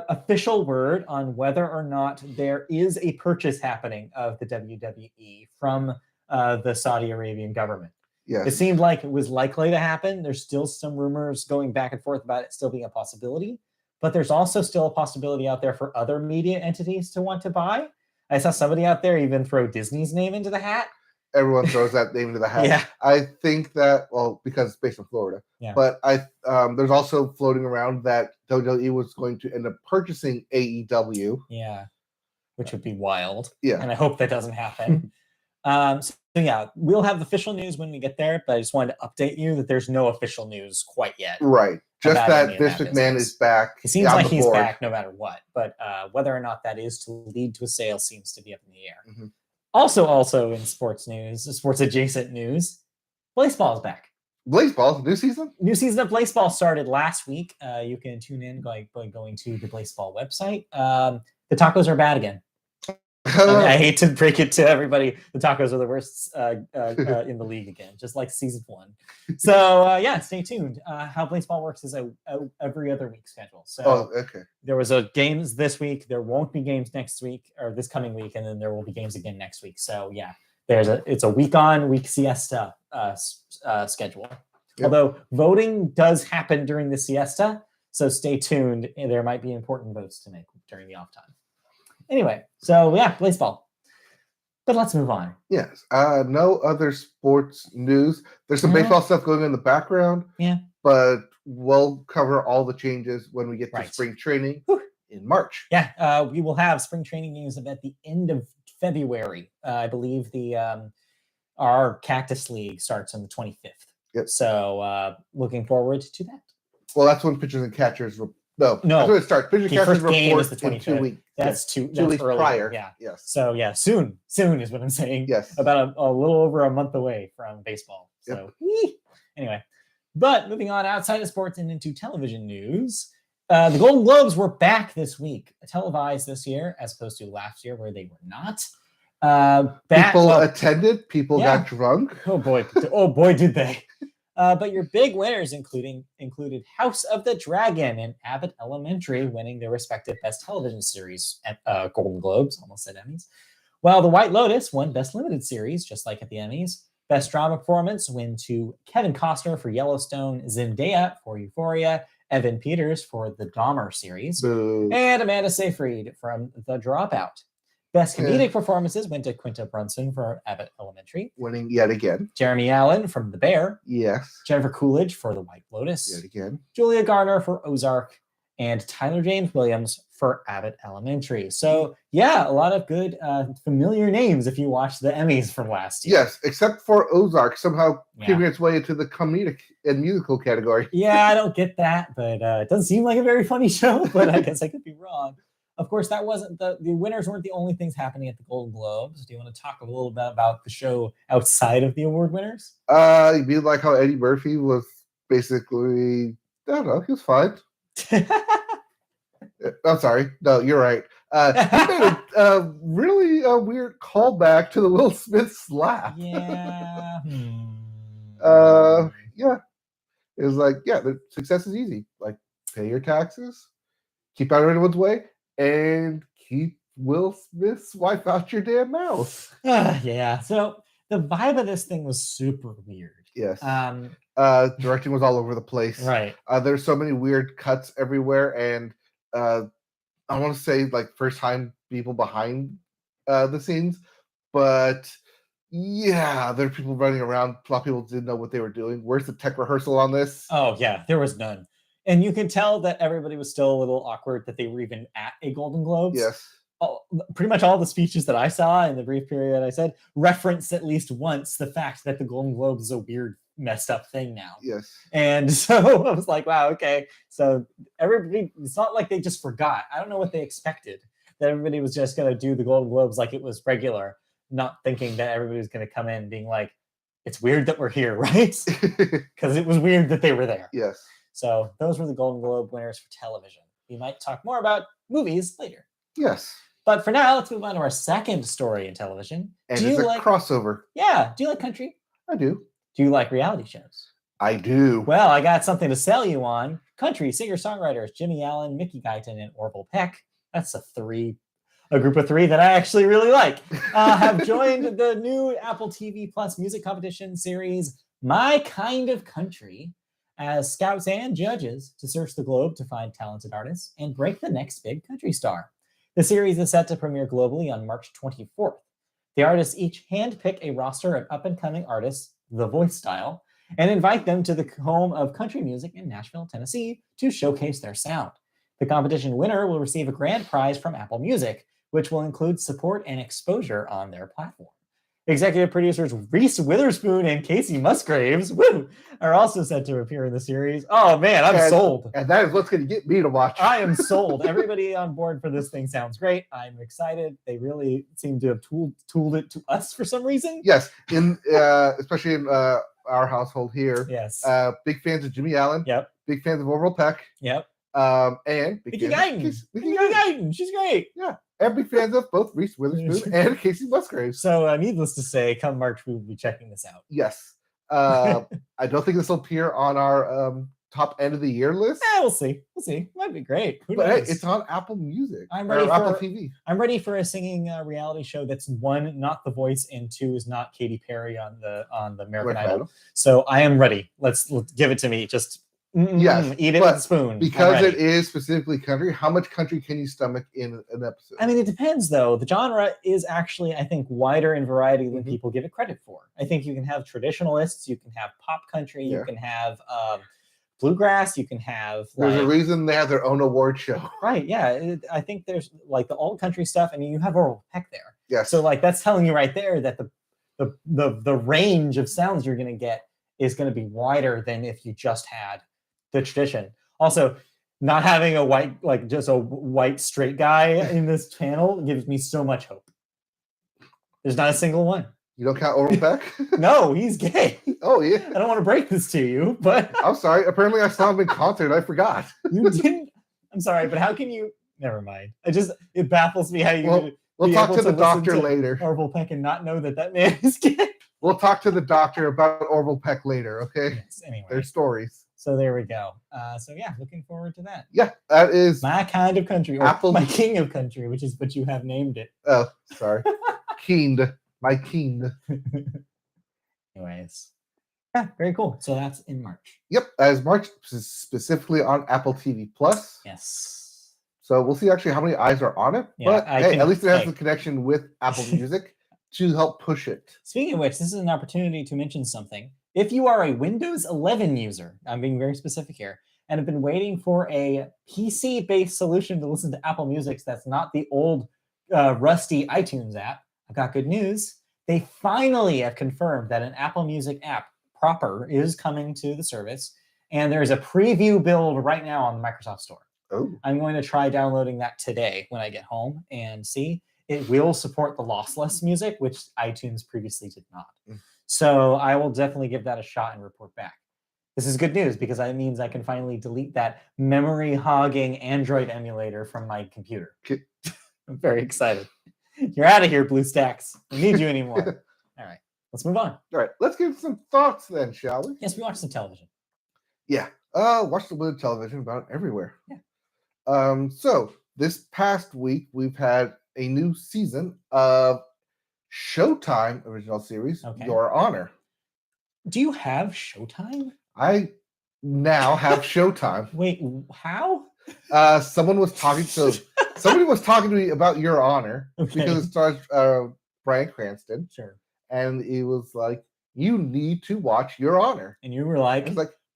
official word on whether or not there is a purchase happening of the WWE from the Saudi Arabian government. Yes. It seemed like it was likely to happen. There's still some rumors going back and forth about it still being a possibility, but there's also still a possibility out there for other media entities to want to buy. I saw somebody out there even throw Disney's name into the hat. Everyone throws that name into the hat. Yeah. I think that, because it's based in Florida. Yeah. But there's also floating around that WWE was going to end up purchasing AEW. Yeah. Which would be wild. Yeah. And I hope that doesn't happen. So yeah, we'll have the official news when we get there, but I just wanted to update you that there's no official news quite yet. Right. Just that Vince McMahon is back. It seems like he's back no matter what, but whether or not that is to lead to a sale seems to be up in the air. Mm-hmm. Also in sports news, sports adjacent news, baseball is back. Baseball, new season? New season of baseball started last week. You can tune in by going to the baseball website. The tacos are bad again. I hate to break it to everybody. The tacos are the worst in the league again, just like season 1. So stay tuned. How baseball works is a every other week schedule. So there was games this week. There won't be games next week or this coming week, and then there will be games again next week. So yeah, it's a week on, week siesta schedule. Yep. Although voting does happen during the siesta, so stay tuned. There might be important votes to make during the off time. Anyway, so yeah, baseball. But let's move on. Yes. No other sports news. There's some baseball stuff going on in the background. Yeah. But we'll cover all the changes when we get to spring training in March. Yeah. We will have spring training games at the end of February. I believe our Cactus League starts on the 25th. Yep. So looking forward to that. Well, that's when pitchers and catchers No. That's when it starts. Pitcher catchers report is the 25th. in 2 weeks. That's 2 weeks earlier. prior. Yeah. Yes. So yeah, soon is what I'm saying. Yes. About a little over a month away from baseball. So anyway, But moving on outside of sports and into television news, the Golden Globes were back this week, televised this year, as opposed to last year where they were not. People attended, people got drunk. Oh boy, did they. But your big winners included House of the Dragon and Abbott Elementary winning their respective Best Television Series at Golden Globes, almost said Emmys. While The White Lotus won Best Limited Series, just like at the Emmys. Best Drama Performance went to Kevin Costner for Yellowstone, Zendaya for Euphoria, Evan Peters for the Dahmer series, and Amanda Seyfried from The Dropout. Best comedic performances went to Quinta Brunson for Abbott Elementary. Winning yet again. Jeremy Allen from The Bear. Yes. Jennifer Coolidge for The White Lotus. Yet again. Julia Garner for Ozark. And Tyler James Williams for Abbott Elementary. So, yeah, a lot of good familiar names if you watch the Emmys from last year. Yes, except for Ozark, somehow keeping its way into the comedic and musical category. Yeah, I don't get that, but it doesn't seem like a very funny show, but I guess I could be wrong. Of course, that wasn't the winners weren't the only things happening at the Golden Globes. Do you want to talk a little bit about the show outside of the award winners? You mean like how Eddie Murphy was basically, I don't know, he was fine. I'm sorry. No, you're right. He made a really weird callback to the Will Smith slap. Yeah. Yeah. It was like, yeah, the success is easy. Like, pay your taxes, keep out of everyone's way, and keep Will Smith's wife out your damn mouth. Yeah. So the vibe of this thing was super weird. Yes. Directing was all over the place. Right. There's so many weird cuts everywhere, and I want to say like first time people behind the scenes, but yeah, there are people running around. A lot of people didn't know what they were doing. Where's the tech rehearsal on this? Oh yeah, there was none. And you can tell that everybody was still a little awkward that they were even at a Golden Globes. Yes. Pretty much all the speeches that I saw in the brief period that I said referenced at least once the fact that the Golden Globes is a weird, messed up thing now. Yes. And so I was like, wow, okay. So everybody, it's not like they just forgot. I don't know what they expected, that everybody was just going to do the Golden Globes like it was regular, not thinking that everybody was going to come in being like, it's weird that we're here, right? Because it was weird that they were there. Yes. So those were the Golden Globe winners for television. We might talk more about movies later. Yes. But for now, let's move on to our second story in television. And it's a crossover. Yeah. Do you like country? I do. Do you like reality shows? I do. Well, I got something to sell you on. Country singer-songwriters Jimmy Allen, Mickey Guyton, and Orville Peck. That's a group of three that I actually really like. Have joined the new Apple TV Plus music competition series, My Kind of Country, as scouts and judges to search the globe to find talented artists and break the next big country star. The series is set to premiere globally on March 24th. The artists each handpick a roster of up-and-coming artists, The Voice style, and invite them to the home of country music in Nashville, Tennessee, to showcase their sound. The competition winner will receive a grand prize from Apple Music, which will include support and exposure on their platform. Executive producers Reese Witherspoon and Casey Musgraves are also set to appear in the series. Oh man, I'm sold. And that is what's going to get me to watch. I am sold. Everybody on board for this thing sounds great. I'm excited. They really seem to have tooled it to us for some reason. Yes, especially in our household here. Yes. Big fans of Jimmy Allen. Yep. Big fans of Orville Peck. Yep. And Mickey Guyton. She's great. Yeah. And big fans of both Reese Witherspoon and Casey Musgraves. So, needless to say, come March, we will be checking this out. Yes. I don't think this will appear on our top end of the year list. We'll see. Might be great. Who but knows? Hey, it's on Apple Music. I'm ready for Apple TV. I'm ready for a singing reality show that's one, not The Voice, and two is not Katy Perry on the American Idol. So I am ready. Let's give it to me. Just yes, eat it with a spoon. Because it is specifically country, how much country can you stomach in an episode? I mean, it depends, though. The genre is actually, I think, wider in variety than people give it credit for. I think you can have traditionalists, you can have pop country, you can have bluegrass, you can have... There's a reason they have their own award show. Right, yeah. I think there's, like, the old country stuff, I mean, you have Orville Peck there. Yes. So, like, that's telling you right there that the range of sounds you're going to get is going to be wider than if you just had the tradition. Also, not having a white, like just a white straight guy in this panel gives me so much hope. There's not a single one. You don't count Orville Peck? No, he's gay. Oh, yeah. I don't want to break this to you, but I'm sorry. Apparently, I saw him in concert. I forgot. You didn't. I'm sorry, but how can you? Never mind. It baffles me how you. We'll talk to the doctor later. Orville Peck and not know that man is gay. We'll talk to the doctor about Orville Peck later. Okay. Yes, anyway, their stories. So there we go. So yeah, looking forward to that. Yeah, that is my kind of country, or Apple, my king of country, which is what you have named it. Oh, sorry, Keened, my Keened. Anyways, yeah, very cool. So that's in March. Yep, as March, specifically on Apple TV Plus. Yes. So we'll see actually how many eyes are on it. Yeah, but at least it has the connection with Apple Music to help push it. Speaking of which, this is an opportunity to mention something. If you are a Windows 11 user, I'm being very specific here, and have been waiting for a PC-based solution to listen to Apple Music that's not the old rusty iTunes app, I've got good news. They finally have confirmed that an Apple Music app proper is coming to the service, and there's a preview build right now on the Microsoft Store. Oh. I'm going to try downloading that today when I get home and see. It will support the lossless music, which iTunes previously did not. So I will definitely give that a shot and report back. This is good news because that means I can finally delete that memory hogging Android emulator from my computer. I'm very excited. You're out of here, BlueStacks. I don't need you anymore. All right, let's move on. All right, let's give some thoughts then, shall we? Yes, we watched some television. Yeah, watched a little television about everywhere. Yeah. So this past week we've had a new season of Showtime original series, Your Honor. Do you have Showtime? I now have Showtime. Wait, how? Somebody was talking to me about Your Honor because it stars Bryan Cranston. Sure. And he was like, "You need to watch Your Honor." And you were like,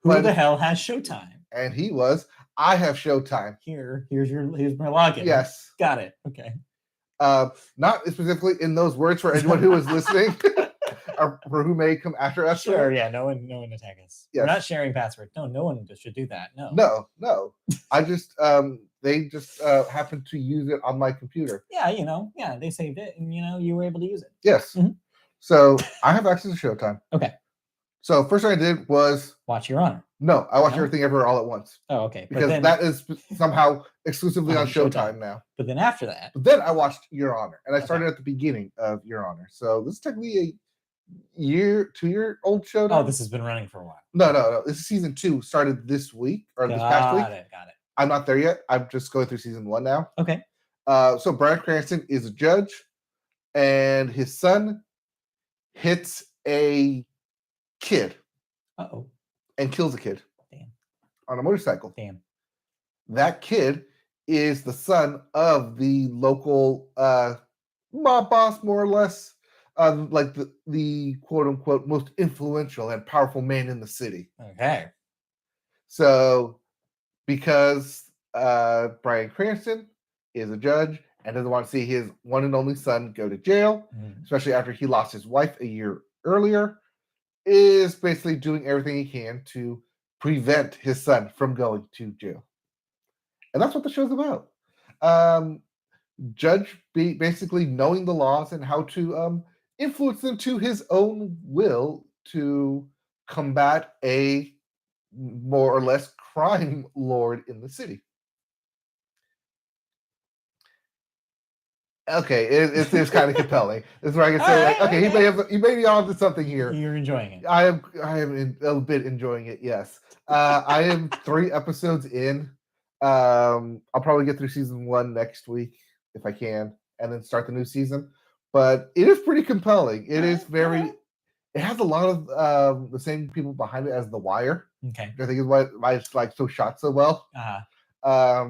"Who the hell has Showtime?" And he was, "I have Showtime. Here's my login." Yes. Got it. Okay. Not specifically in those words for anyone who is listening or for who may come after us. Sure, yeah, no one attack us. Yes. We're not sharing passwords. No one should do that. No. I just they just happened to use it on my computer. Yeah, they saved it and you were able to use it. Yes. Mm-hmm. So I have access to Showtime. Okay. So first thing I did was watch Your Honor. No, I watch Everything Everywhere All at Once. Oh, okay. Because that is somehow exclusively on Showtime now. But then after that. But then I watched Your Honor. And I started at the beginning of Your Honor. So this is technically a 2-year-old show now. Oh, this has been running for a while. No. This is season 2. Started this week or this past week. Got it. I'm not there yet. I'm just going through season 1 now. Okay. So Bryan Cranston is a judge. And his son hits a kid. Uh-oh. And kills a kid. Damn. On a motorcycle. Damn. That kid is the son of the local mob boss, more or less, like the quote unquote most influential and powerful man in the city. Okay. So, because Bryan Cranston is a judge and doesn't want to see his one and only son go to jail, especially after he lost his wife a year earlier, is basically doing everything he can to prevent his son from going to jail. And that's what the show's about. Judge basically knowing the laws and how to influence them to his own will to combat a more or less crime lord in the city. Okay, it's kind of compelling. That's where I can say, he may be on to something here. You're enjoying it. I am a bit enjoying it. Yes, I am 3 episodes in. I'll probably get through season 1 next week if I can, and then start the new season. But it is pretty compelling. It is very. It has a lot of the same people behind it as The Wire. Okay, I think is why it's like so shot so well. A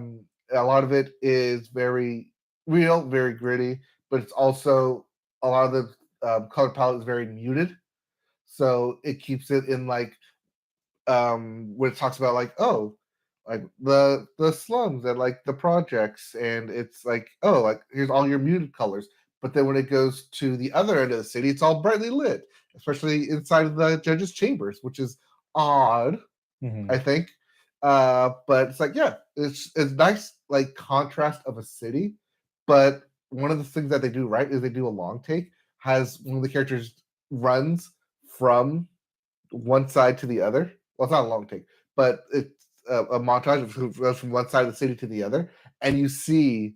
lot of it is very real, very gritty, but it's also a lot of the color palette is very muted, so it keeps it in like when it talks about like the slums and like the projects, and it's like here's all your muted colors, but then when it goes to the other end of the city, it's all brightly lit, especially inside of the judges' chambers, which is odd, I think. But it's like it's nice like contrast of a city. But one of the things that they do right is they do a long take. Has one of the characters runs from one side to the other. Well, it's not a long take, but it's a montage of goes from one side of the city to the other, and you see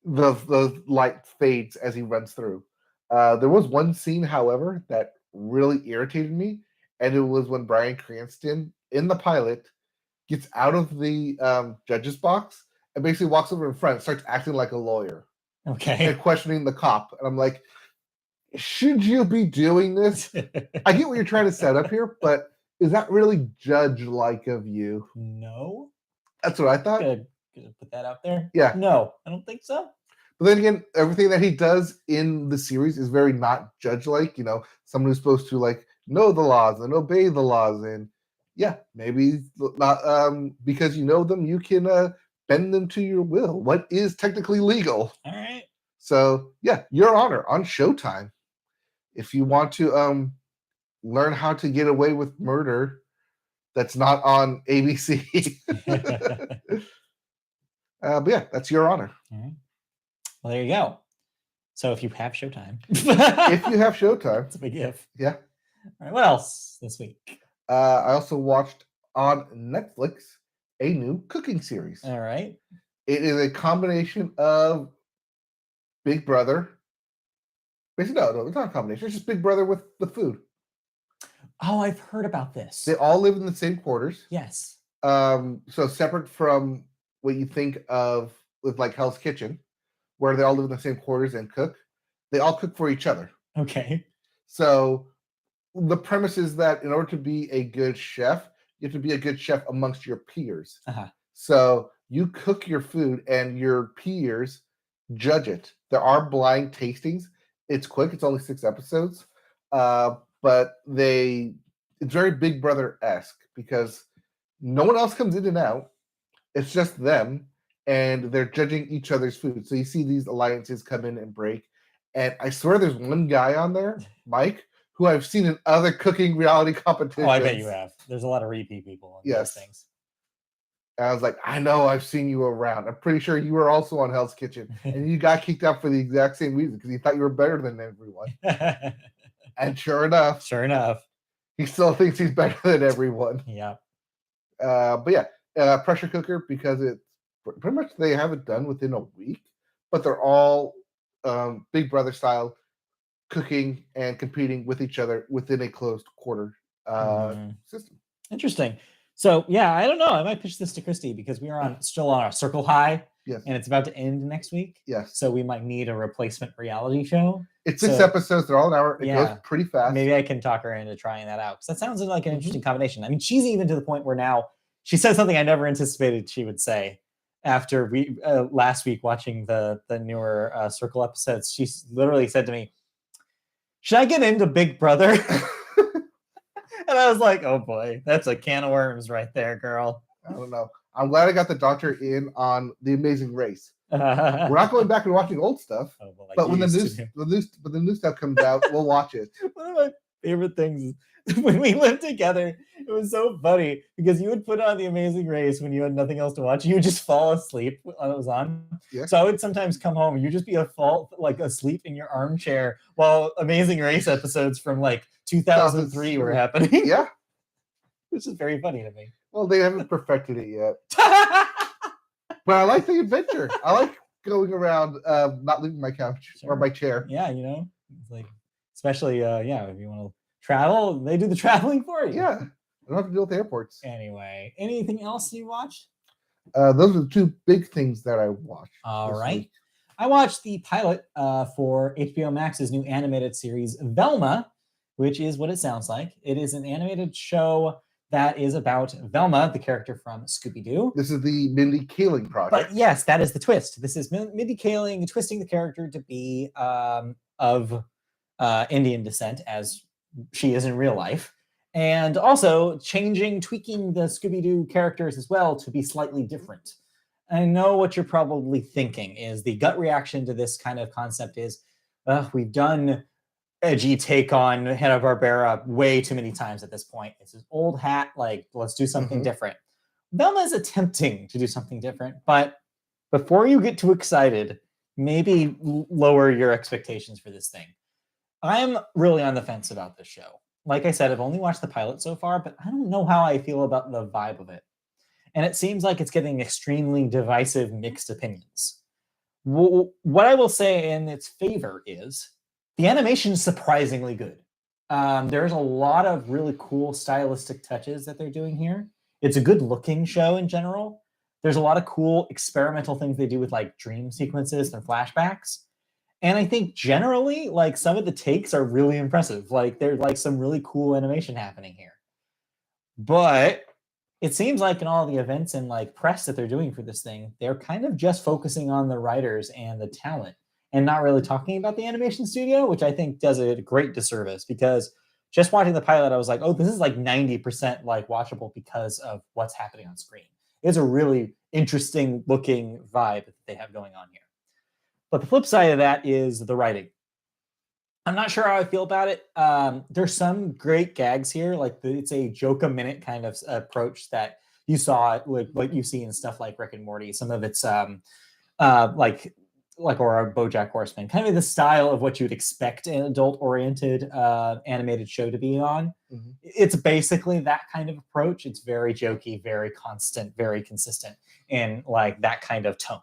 the light fades as he runs through. There was one scene, however, that really irritated me, and it was when Bryan Cranston in the pilot gets out of the judge's box and basically walks over in front and starts acting like a lawyer. Okay. And questioning the cop. And I'm like, should you be doing this? I get what you're trying to set up here, but is that really judge-like of you? No. That's what I thought. Good. Put that out there. Yeah. No, I don't think so. But then again, everything that he does in the series is very not judge-like. Someone who's supposed to like know the laws and obey the laws, and yeah, maybe not because you know them, you can bend them to your will. What is technically legal? All right. So yeah, Your Honor on Showtime. If you want to learn how to get away with murder, that's not on ABC. But yeah, that's Your Honor. All right. Well, there you go. So if you have Showtime. If you have Showtime. It's a big if. Yeah. All right, what else this week? I also watched on Netflix a new cooking series. All right. It is a combination of Big Brother. Basically, no, it's not a combination. It's just Big Brother with the food. Oh, I've heard about this. They all live in the same quarters. Yes. So separate from what you think of with like Hell's Kitchen, where they all live in the same quarters and cook. They all cook for each other. Okay. So the premise is that in order to be a good chef, you have to be a good chef amongst your peers. Uh-huh. So you cook your food and your peers judge it. There are blind tastings. It's quick. It's only 6 episodes. But it's very Big Brother-esque because no one else comes in and out. It's just them, and they're judging each other's food. So you see these alliances come in and break. And I swear there's one guy on there, Mike, who I've seen in other cooking reality competitions. Oh, I bet you have. There's a lot of repeat people on these things. And I was like, I know I've seen you around. I'm pretty sure you were also on Hell's Kitchen. And you got kicked out for the exact same reason because you thought you were better than everyone. And sure enough, he still thinks he's better than everyone. Yeah. But yeah, pressure cooker because it's pretty much they have it done within a week, but they're all Big Brother style cooking and competing with each other within a closed quarter system. Interesting. So yeah, I don't know. I might pitch this to Christy because we are still on our Circle High. Yes. And it's about to end next week. Yes. So we might need a replacement reality show. It's 6 episodes. They're all an hour. It goes pretty fast. Maybe I can talk her into trying that out. Because that sounds like an interesting combination. I mean, she's even to the point where now she says something I never anticipated she would say after we last week watching the newer Circle episodes. She literally said to me, should I get into Big Brother? And I was like, oh boy, that's a can of worms right there, girl. I don't know. I'm glad I got the doctor in on The Amazing Race. We're not going back and watching old stuff, but when the new stuff comes out, we'll watch it. One of my favorite things when we lived together, it was so funny because you would put on The Amazing Race when you had nothing else to watch. You would just fall asleep when it was on. Yeah. So I would sometimes come home and you'd just be asleep in your armchair while Amazing Race episodes from like 2003 were happening. Yeah. Which is very funny to me. Well, they haven't perfected it yet. But I like the adventure. I like going around, not leaving my couch or my chair. Yeah, it's like, especially, if you want to travel, they do the traveling for you. Yeah. I don't have to deal with airports. Anyway, anything else you watched? Those are the 2 big things that I watched. All right. Week. I watched the pilot for HBO Max's new animated series, Velma, which is what it sounds like. It is an animated show that is about Velma, the character from Scooby-Doo. This is the Mindy Kaling project. But yes, that is the twist. This is Mindy Kaling twisting the character to be of Indian descent, as she is in real life. And also tweaking the Scooby-Doo characters as well to be slightly different. I know what you're probably thinking is the gut reaction to this kind of concept is, we've done edgy take on Hanna-Barbera way too many times at this point. It's an old hat, like, let's do something different. Velma is attempting to do something different, but before you get too excited, maybe lower your expectations for this thing. I'm really on the fence about this show. Like I said, I've only watched the pilot so far, but I don't know how I feel about the vibe of it. And it seems like it's getting extremely divisive, mixed opinions. What I will say in its favor is the animation is surprisingly good. There's a lot of really cool stylistic touches that they're doing here. It's a good looking show in general. There's a lot of cool experimental things they do with like dream sequences and flashbacks. And I think generally, like some of the takes are really impressive. Like there's like some really cool animation happening here. But it seems like in all the events and like press that they're doing for this thing, they're kind of just focusing on the writers and the talent and not really talking about the animation studio, which I think does a great disservice because just watching the pilot, I was like, oh, this is like 90% like watchable because of what's happening on screen. It's a really interesting looking vibe that they have going on here. But the flip side of that is the writing. I'm not sure how I feel about it. There's some great gags here. Like it's a joke a minute kind of approach that you saw with what you see in stuff like Rick and Morty. Some of it's like or a BoJack Horseman, kind of the style of what you'd expect an adult-oriented animated show to be on. Mm-hmm. It's basically that kind of approach. It's very jokey, very constant, very consistent in like that kind of tone.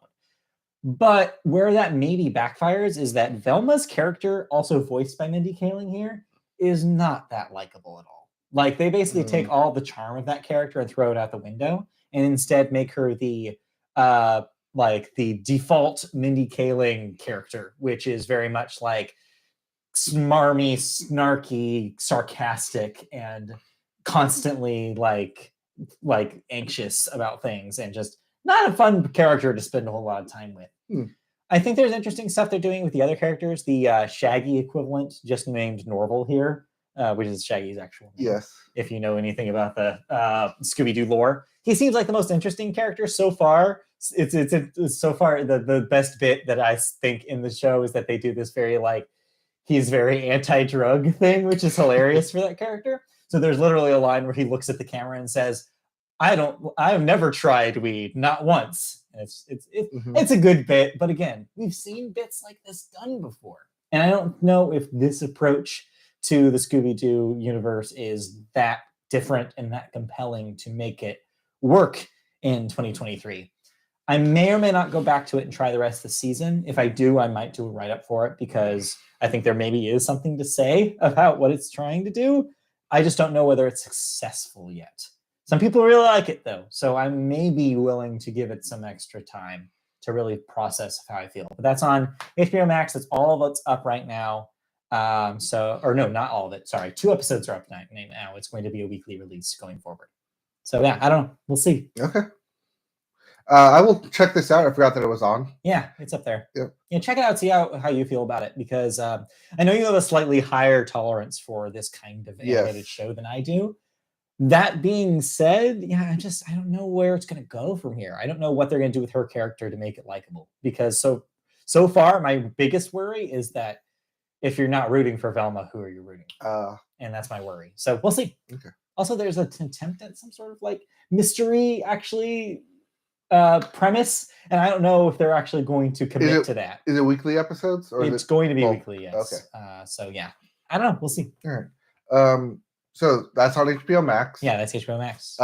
But where that maybe backfires is that Velma's character, also voiced by Mindy Kaling here, is not that likable at all. Like they basically take all the charm of that character and throw it out the window and instead make her the like the default Mindy Kaling character, which is very much like smarmy, snarky, sarcastic, and constantly like anxious about things and just not a fun character to spend a whole lot of time with. I think there's interesting stuff they're doing with the other characters. The Shaggy equivalent, just named Norval here, which is Shaggy's actual name. Yes. If you know anything about the Scooby-Doo lore, he seems like the most interesting character so far. It's so far the best bit that I think in the show is that they do this very like he's very anti-drug thing, which is hilarious for that character. So there's literally a line where he looks at the camera and says, I've never tried weed, not once. And it's a good bit, but again, we've seen bits like this done before. And I don't know if this approach to the Scooby-Doo universe is that different and that compelling to make it work in 2023. I may or may not go back to it and try the rest of the season. If I do, I might do a write-up for it because I think there maybe is something to say about what it's trying to do. I just don't know whether it's successful yet. Some people really like it, though, so I may be willing to give it some extra time to really process how I feel. But that's on HBO Max. That's all of what's up right now. Not all of it. Sorry, 2 episodes are up now. It's going to be a weekly release going forward. So yeah, I don't know. We'll see. Okay. I will check this out. I forgot that it was on. Yeah, it's up there. Yep. Yeah, check it out. See how you feel about it because I know you have a slightly higher tolerance for this kind of animated show than I do. That being said, yeah, I don't know where it's going to go from here. I don't know what they're going to do with her character to make it likable because so far my biggest worry is that if you're not rooting for Velma, who are you rooting for? And that's my worry. So we'll see. Okay. Also, there's an attempt at some sort of like mystery actually premise, and I don't know if they're actually going to commit to that. Is it weekly episodes? Or it's going to be weekly, yes. Okay. So yeah, I don't know. We'll see. All right. So that's on HBO Max. Yeah, that's HBO Max.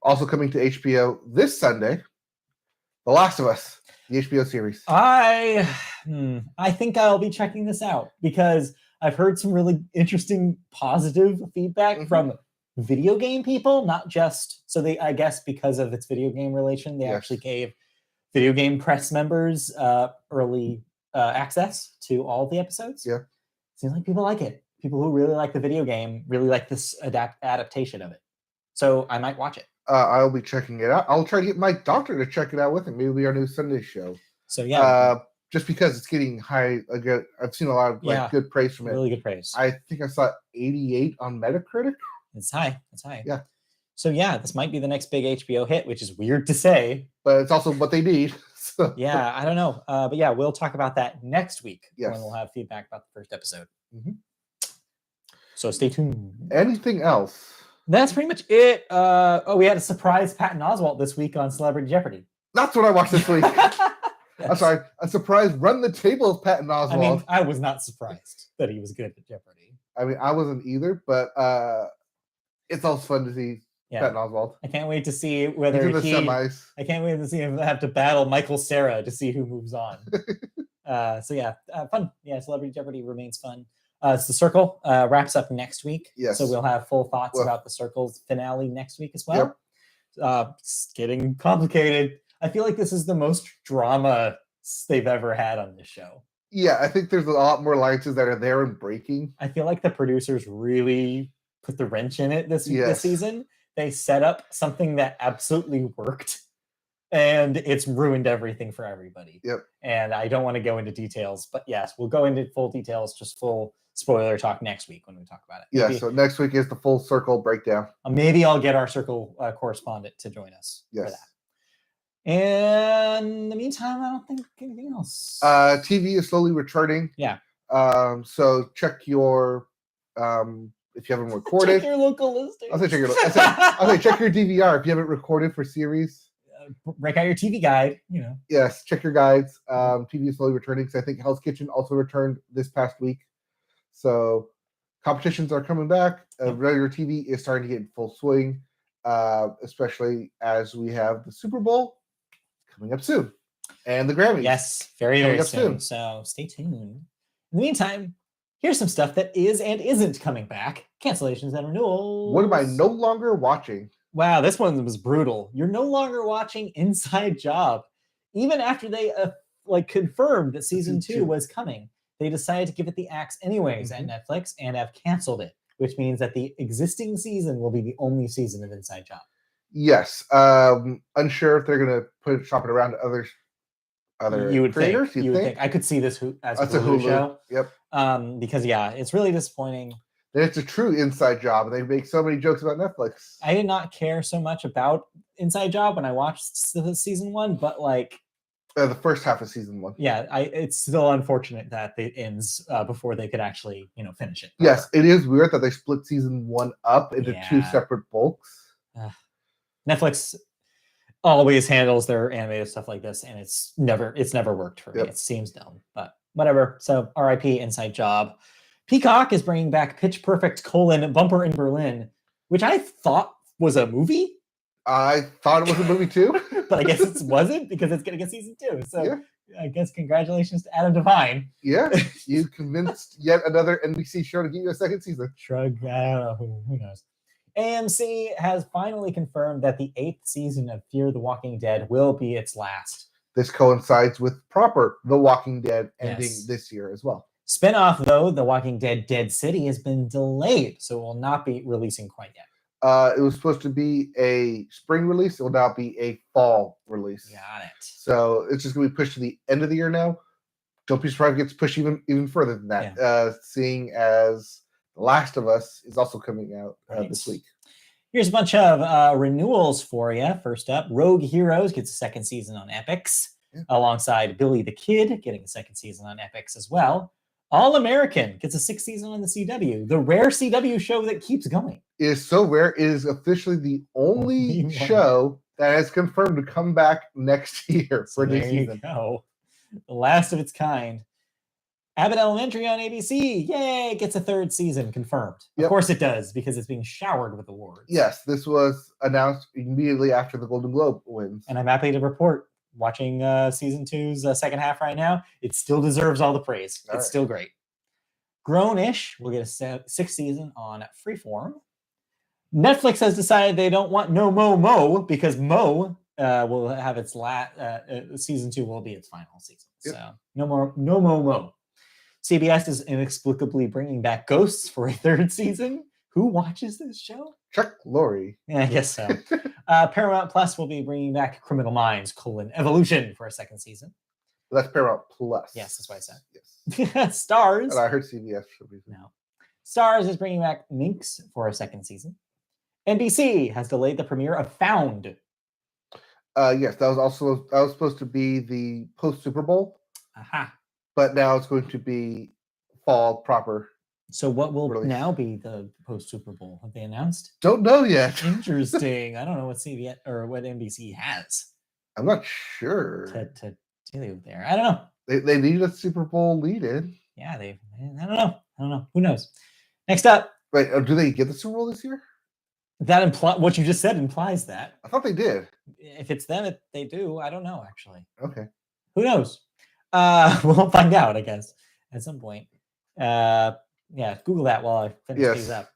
Also coming to HBO this Sunday, The Last of Us, the HBO series. I think I'll be checking this out because I've heard some really interesting positive feedback from video game people, not just I guess because of its video game relation, they actually gave video game press members early access to all the episodes. Yeah. Seems like people like it. People who really like the video game really like this adaptation of it. So I might watch it. I'll be checking it out. I'll try to get my doctor to check it out with him. Maybe it'll be our new Sunday show. So yeah. Just because it's getting high. I've seen a lot of good praise from it. Really good praise. I think I saw 88 on Metacritic. It's high. It's high. Yeah. So yeah, this might be the next big HBO hit, which is weird to say. But it's also what they need. So. Yeah, I don't know. But yeah, we'll talk about that next week when we'll have feedback about the first episode. Mm-hmm. So stay tuned. Anything else? That's pretty much it. We had a surprise Patton Oswalt this week on Celebrity Jeopardy. That's what I watched this week. I'm sorry, a surprise run the table of Patton Oswalt. I mean, I was not surprised that he was good at Jeopardy. I mean, I wasn't either, but it's also fun to see Patton Oswalt. I can't wait to see whether semis. I can't wait to see him have to battle Michael Cera to see who moves on. Fun. Yeah, Celebrity Jeopardy remains fun. It's The Circle wraps up next week. Yes. So we'll have full thoughts about The Circle's finale next week as well. Yep. It's getting complicated. I feel like this is the most drama they've ever had on this show. Yeah, I think there's a lot more alliances that are there and breaking. I feel like the producers really put the wrench in it this season. They set up something that absolutely worked, and it's ruined everything for everybody. Yep. And I don't want to go into details, but yes, we'll go into full details, just full spoiler talk next week when we talk about it. Yeah, so next week is the full Circle breakdown. Maybe I'll get our Circle correspondent to join us for that. And in the meantime, I don't think anything else. TV is slowly returning. Yeah. So check your if you haven't recorded. Check your local listing. I'll say check your DVR if you haven't recorded for series. Break out your TV guide. Yes, check your guides. TV is slowly returning because I think Hell's Kitchen also returned this past week. So competitions are coming back. Regular TV is starting to get in full swing, especially as we have the Super Bowl coming up soon, and the Grammys. Yes, very soon. So stay tuned. In the meantime, here's some stuff that is and isn't coming back. Cancellations and renewals. What am I no longer watching? Wow, this one was brutal. You're no longer watching Inside Job. Even after they confirmed that season 2 was coming, they decided to give it the axe anyways at Netflix and have canceled it, which means that the existing season will be the only season of Inside Job. Yes. Unsure if they're going to shop it around to other creators. You would think. I could see this as a Hulu show. Yep. Because it's really disappointing. It's a true Inside Job. They make so many jokes about Netflix. I did not care so much about Inside Job when I watched season 1, but the first half of season 1. Yeah, it's still unfortunate that it ends before they could actually, finish it. Yes, it is weird that they split season 1 up into 2 separate bulks. Netflix always handles their animated stuff like this, and it's never worked for me. It seems dumb, but whatever. So RIP Inside Job. Peacock is bringing back Pitch Perfect: Bumper in Berlin, which I thought was a movie. I thought it was a movie too, but I guess it wasn't because it's going to get season 2. So I guess congratulations to Adam Devine. Yeah, you convinced yet another NBC show to give you a second season. Shrug. I don't know. Who knows? AMC has finally confirmed that the 8th season of Fear the Walking Dead will be its last. This coincides with proper The Walking Dead ending this year as well. Spinoff, though, The Walking Dead Dead City has been delayed, so it will not be releasing quite yet. It was supposed to be a spring release. It will now be a fall release. Got it. So it's just going to be pushed to the end of the year now. Don't be surprised if it gets pushed even further than that, seeing as The Last of Us is also coming out this week. Here's a bunch of renewals for you. First up, Rogue Heroes gets a second season on Epix, alongside Billy the Kid getting a second season on Epix as well. All American gets a 6th season on the CW, the rare CW show that keeps going. It is so rare. It is officially the only show that has confirmed to come back next year for this season. Go. The last of its kind. Abbott Elementary on ABC, yay, gets a 3rd season confirmed. Of course it does, because it's being showered with awards. Yes, this was announced immediately after the Golden Globe wins. And I'm happy to report, watching season 2's second half right now, it still deserves all the praise. It's still great. Grown-ish will get a 6th season on Freeform. Netflix has decided they don't want No Mo because Mo will have its season 2 will be its final season. So no Mo. CBS is inexplicably bringing back Ghosts for a 3rd season. Who watches this show? Chuck Lorre. Yeah, I guess so. Paramount Plus will be bringing back Criminal Minds: Evolution for a 2nd season. Well, that's Paramount Plus. Yes, that's what I said. Yes. Stars. And I heard CBS for some reason. No. Stars is bringing back Minx for a 2nd season. NBC has delayed the premiere of Found. Yes, that was supposed to be the post Super Bowl. Aha. But now it's going to be fall proper. So what will now be the post Super Bowl? Have they announced? Don't know yet. Interesting. I don't know what CBS or what NBC has. I'm not sure. To do there? I don't know. They need a Super Bowl lead-in. Yeah, I don't know. Who knows? Next up. Wait, do they get the Super Bowl this year? That what you just said implies that. I thought they did. If it's them, they do. I don't know, actually. Okay. Who knows? We'll find out, I guess, at some point. Yeah, Google that while I finish these up.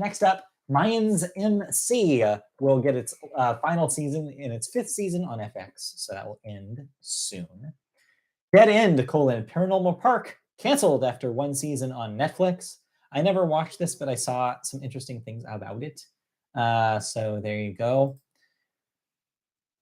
Next up, Mayans MC will get its final season in its 5th season on FX, so that will end soon. Dead End: Paranormal Park canceled after 1 season on Netflix. I never watched this, but I saw some interesting things about it. So there you go.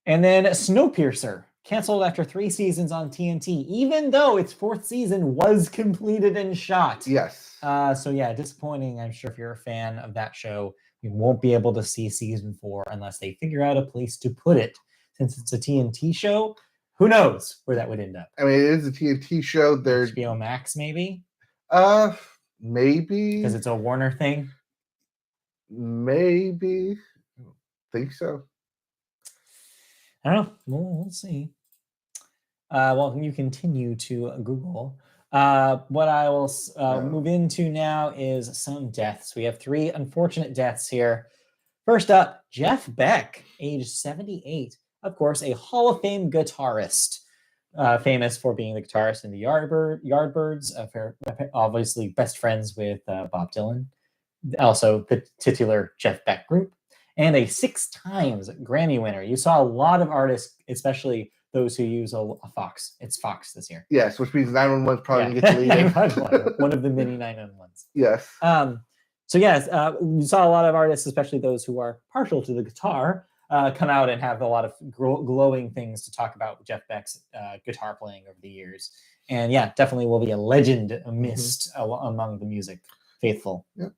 And then Snowpiercer canceled after 3 seasons on TNT, even though its 4th season was completed and shot. Yes. So yeah, disappointing. I'm sure if you're a fan of that show, you won't be able to see season 4 unless they figure out a place to put it. Since it's a TNT show, who knows where that would end up? I mean, it is a TNT show. There's HBO Max, maybe? Maybe. Because it's a Warner thing? Maybe. I don't think so. I don't know. We'll see. Well, you continue to Google. What I will move into now is some deaths. We have 3 unfortunate deaths here. First up, Jeff Beck, age 78. Of course, a Hall of Fame guitarist, famous for being the guitarist in the Yardbirds, obviously best friends with Bob Dylan, also the titular Jeff Beck group, and a 6 times Grammy winner. You saw a lot of artists, especially those who use a Fox. It's Fox this year. Yes, which means 911's probably going to get the lead. One of the many 911s. Yes. So yes, you saw a lot of artists, especially those who are partial to the guitar, come out and have a lot of glowing things to talk about Jeff Beck's guitar playing over the years. And yeah, definitely will be a legend missed among the music faithful. Yep.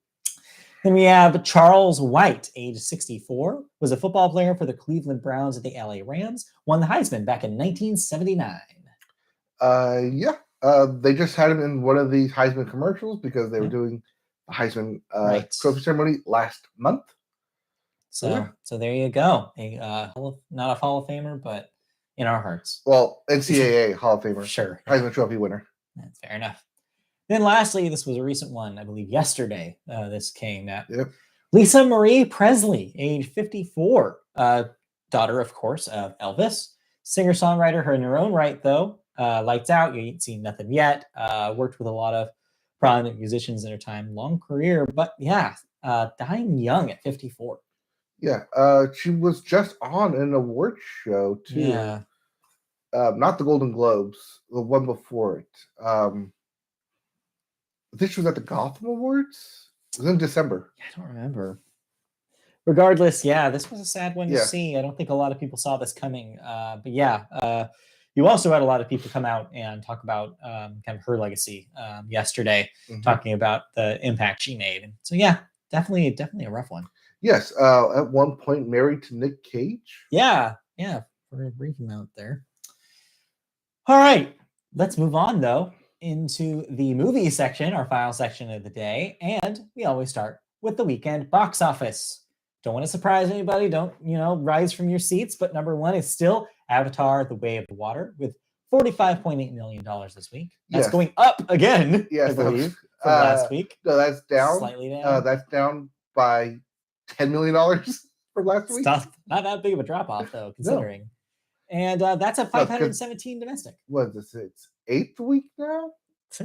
Then we have Charles White, age 64, was a football player for the Cleveland Browns and the LA Rams, won the Heisman back in 1979. They just had him in one of the Heisman commercials because they were doing the Heisman trophy ceremony last month. So there you go. Not a Hall of Famer, but in our hearts. Well, NCAA Hall of Famer. Sure. Heisman Trophy winner. That's fair enough. Then lastly, this was a recent one, I believe yesterday, this came out. Yep. Lisa Marie Presley, age 54, daughter, of course, of Elvis. Singer-songwriter in her own right, though. Lights Out, You Ain't Seen Nothing Yet. Worked with a lot of prominent musicians in her time. Long career, but yeah, dying young at 54. Yeah, she was just on an award show, too. Yeah. Not the Golden Globes, the one before it. I think she was at the Gotham Awards. It was in December. I don't remember. Regardless, yeah, this was a sad one to see. I don't think a lot of people saw this coming. But yeah, you also had a lot of people come out and talk about kind of her legacy yesterday, talking about the impact she made. So yeah, definitely a rough one. Yes, at one point married to Nick Cage. Yeah, for a brief amount there. All right, let's move on though into the movie section, our final section of the day, and we always start with the weekend box office. Don't want to surprise anybody. Don't, rise from your seats. But number 1 is still Avatar: The Way of the Water with $45.8 million this week. That's going up again, I believe, from last week. No, that's down. Slightly down. That's down by $10 million from last week. Not that big of a drop-off, though, considering. No. And that's a 517 domestic. What is this? It's 8th week now?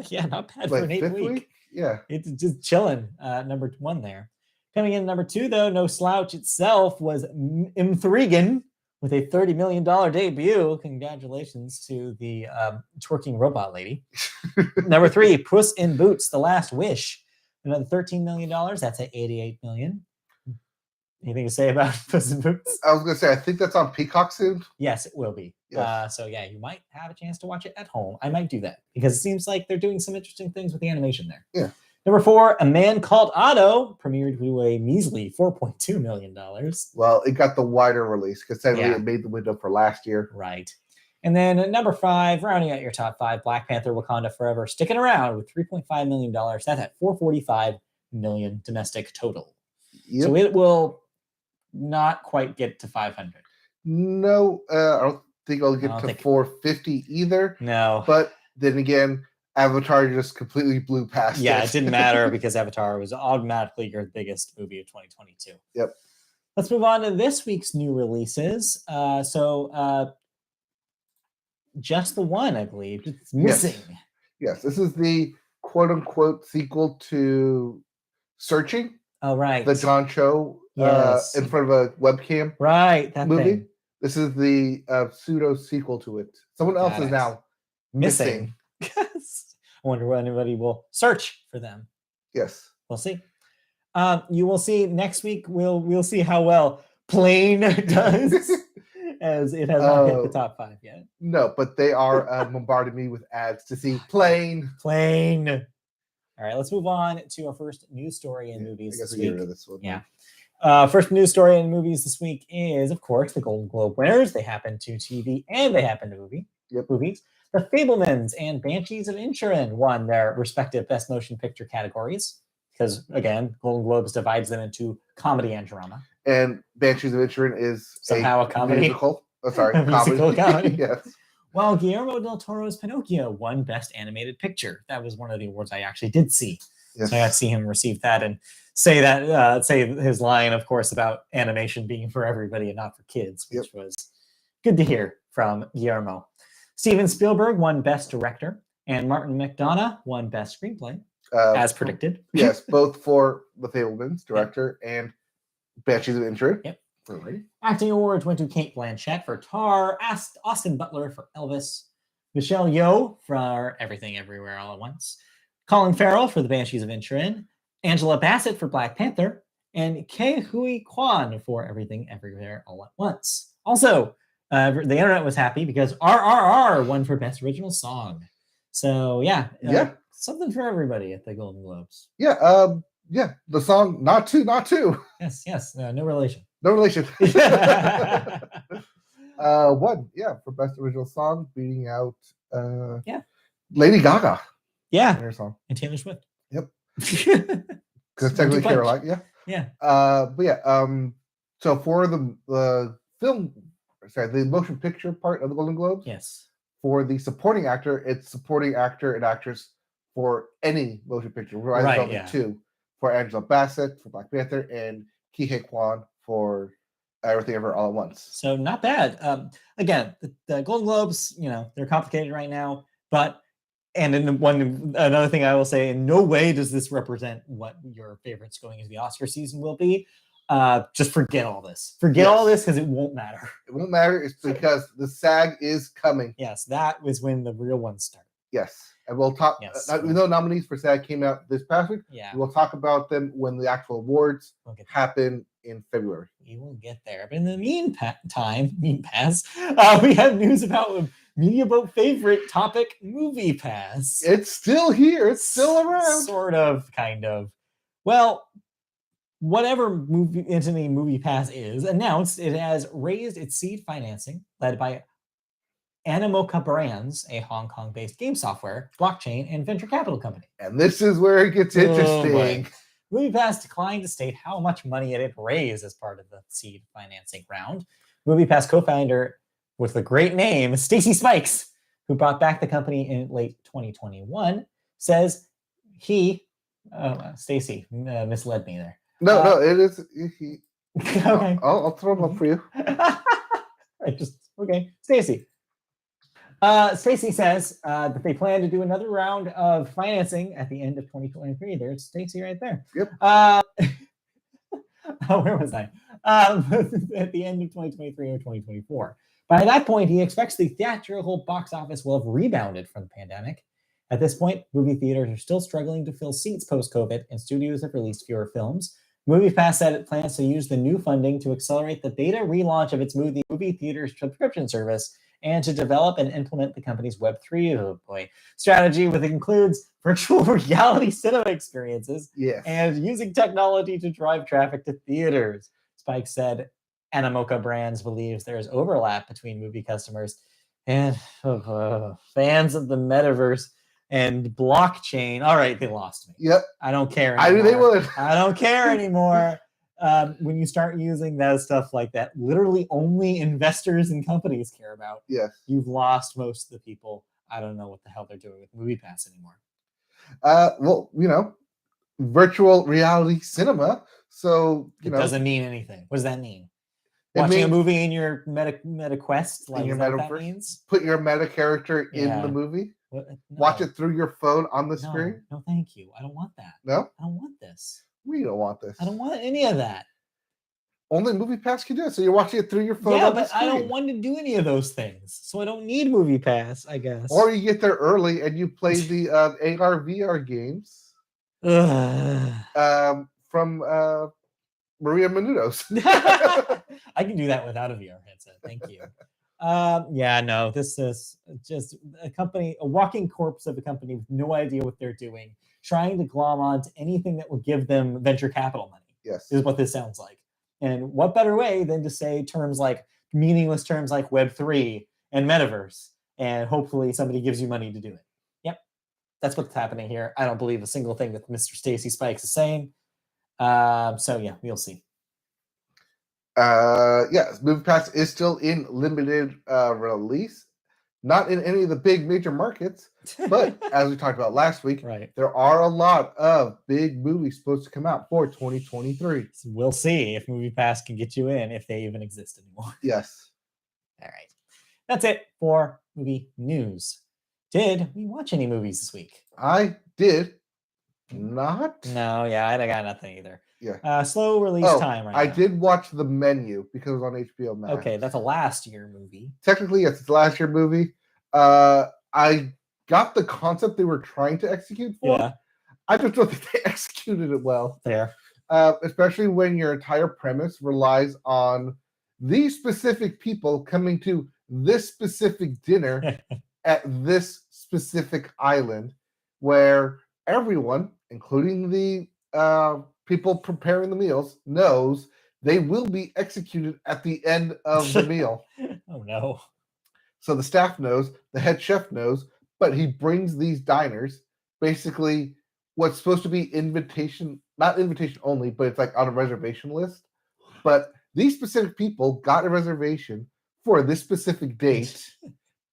Yeah, not bad for an 8th week. Yeah. It's just chilling. Number 1 there. Coming in number 2, though, no slouch itself, was Intrigan with a $30 million debut. Congratulations to the twerking robot lady. Number 3, Puss in Boots: The Last Wish. Another $13 million. That's at $88 million. Anything to say about Puss in Boots? I was going to say, I think that's on Peacock soon. Yes, it will be. Yes. So yeah, you might have a chance to watch it at home. I might do that because it seems like they're doing some interesting things with the animation there. Yeah. Number 4, A Man Called Otto, premiered to a measly $4.2 million. Well, it got the wider release because it made the window for last year. Right. And then number 5, rounding out your top 5, Black Panther: Wakanda Forever, sticking around with $3.5 million. That's at $445 million domestic total. Yep. So it will not quite get to 500. No, think it'll get to 450 either. No. But then again, Avatar just completely blew past it. Yeah, it didn't matter because Avatar was automatically your biggest movie of 2022. Yep. Let's move on to this week's new releases. Just the One, I believe. It's missing. Yes, this is the quote-unquote sequel to Searching. Oh, right. The John Cho in front of a webcam that movie. Thing. This is the pseudo sequel to it. Someone else is now missing. Yes. I wonder what anybody will search for them. Yes. We'll see. You will see next week. We'll see how well Plane does, as it has not hit the top 5 yet. No, but they are bombarding me with ads to see Plane. All right, let's move on to our first news story in movies this week. This one. Yeah. First news story in movies this week is, of course, the Golden Globe winners. They happen to TV and they happen to movies. The Fabelmans and Banshees of Inisherin won their respective Best Motion Picture categories because, again, Golden Globes divides them into comedy and drama. And Banshees of Inisherin is somehow a comedy. Musical. Oh, sorry, musical comedy. Yes. While Guillermo del Toro's Pinocchio won Best Animated Picture. That was one of the awards I actually did see. Yes. So I got to see him receive that and say his line, of course, about animation being for everybody and not for kids, which was good to hear from Guillermo. Steven Spielberg won Best Director, and Martin McDonagh won Best Screenplay, as predicted. Yes, both for The Fabelmans, director, and Banshees of Inisherin. Yep. Acting awards went to Cate Blanchett for Tar, Austin Butler for Elvis, Michelle Yeoh for Everything Everywhere All at Once, Colin Farrell for The Banshees of Inisherin, Angela Bassett for Black Panther, and Ke Huy Quan for Everything Everywhere All at Once. Also, the internet was happy because RRR won for Best Original Song. So something for everybody at the Golden Globes. Yeah, the song Not To. Yes, no relation. No relation. Won, for Best Original Song, beating out Lady Gaga. Yeah. Her song. And Taylor Swift. Yep. Because technically Caroline, so for the the motion picture part of the Golden Globes, for the supporting actor, it's supporting actor and actress for any motion picture. Only 2 for Angela Bassett for Black Panther and Ke Huy Quan for Everything Ever All at Once. So not bad. Again, the Golden Globes, they're complicated right now, another thing I will say, in no way does this represent what your favorites going into the Oscar season will be. Just forget all this. All this because it won't matter. It won't matter. It's because the SAG is coming. Yes, that was when the real ones start. Yes. And we'll talk, even though nominees for SAG came out this past week, we'll talk about them when the actual awards happen in February. We will get there. But in the meantime, we have news about Media Boat favorite topic, MoviePass. It's still here. It's still around. Sort of, kind of. Well, whatever entity MoviePass is, announced it has raised its seed financing, led by Animoca Brands, a Hong Kong-based game software, blockchain, and venture capital company. And this is where it gets interesting. MoviePass declined to state how much money it had raised as part of the seed financing round. MoviePass co-founder with the great name, Stacy Spikes, who brought back the company in late 2021, says Stacy misled me there. No, it is. Okay. I'll throw them up for you. Stacy. Stacy says that they plan to do another round of financing at the end of 2023. There's Stacy right there. Yep. Where was I? At the end of 2023 or 2024. By that point, he expects the theatrical box office will have rebounded from the pandemic. At this point, movie theaters are still struggling to fill seats post-COVID, and studios have released fewer films. MoviePass said it plans to use the new funding to accelerate the beta relaunch of its movie theater subscription service and to develop and implement the company's Web3 strategy, which includes virtual reality cinema experiences and using technology to drive traffic to theaters. Spike said Animoca Brands believes there is overlap between movie customers and fans of the metaverse and blockchain. All right, they lost me. Yep. I don't care anymore. I knew they would. I don't care anymore. when you start using that stuff like that, literally only investors and companies care about. Yes. You've lost most of the people. I don't know what the hell they're doing with MoviePass anymore. Well, virtual reality cinema. So it doesn't mean anything. What does that mean? It Watching means, a movie in your Meta Quest, like your what that means? Put your meta character in the movie. No. Watch it through your phone on the screen. No, thank you. I don't want that. No, I don't want this. We don't want this. I don't want any of that. Only MoviePass can do it. So you're watching it through your phone. Yeah, but I don't want to do any of those things, so I don't need MoviePass, I guess. Or you get there early and you play the AR VR games from Maria Menounos. I can do that without a VR headset. Thank you. No, this is just a walking corpse of a company with no idea what they're doing, trying to glom onto anything that will give them venture capital money. Yes, is what this sounds like. And what better way than to say meaningless terms like Web3 and metaverse, and hopefully somebody gives you money to do it. Yep, that's what's happening here. I don't believe a single thing that Mr. Stacy Spikes is saying. We'll see. MoviePass is still in limited release, not in any of the big major markets, but as we talked about last week, right, there are a lot of big movies supposed to come out for 2023. So we'll see if MoviePass can get you in, if they even exist anymore. Yes. All right. That's it for movie news. Did we watch any movies this week? I did not. No, I got nothing either. Yeah. Slow release time right now. I did watch The Menu because it was on HBO Max. Okay, that's a last year movie. Technically, yes, it's a last year movie. I got the concept they were trying to execute for. Yeah. I just don't think they executed it well. Fair. Especially when your entire premise relies on these specific people coming to this specific dinner at this specific island, where everyone, including the people preparing the meals, knows they will be executed at the end of the meal. Oh no. So the staff knows, the head chef knows, but he brings these diners, basically what's supposed to be not invitation only, but it's like on a reservation list. But these specific people got a reservation for this specific date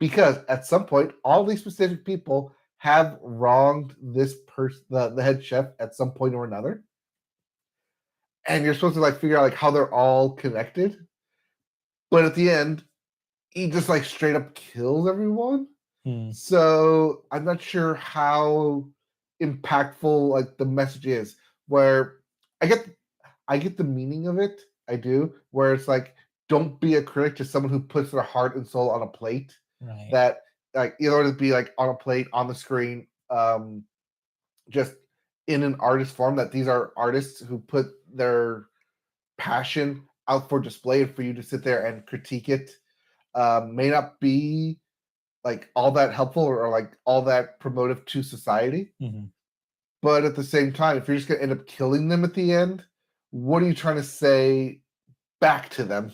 because at some point, all these specific people have wronged this person, the head chef, at some point or another. And you're supposed to figure out how they're all connected. But at the end, he just straight up kills everyone. So I'm not sure how impactful the message is. Where I get the meaning of it. I do. Where it's don't be a critic to someone who puts their heart and soul on a plate. Right. That in order to be on a plate on the screen, just in an artist form. That these are artists who put their passion out for display, and for you to sit there and critique it may not be all that helpful or all that promotive to society. Mm-hmm. But at the same time, if you're just going to end up killing them at the end, what are you trying to say back to them?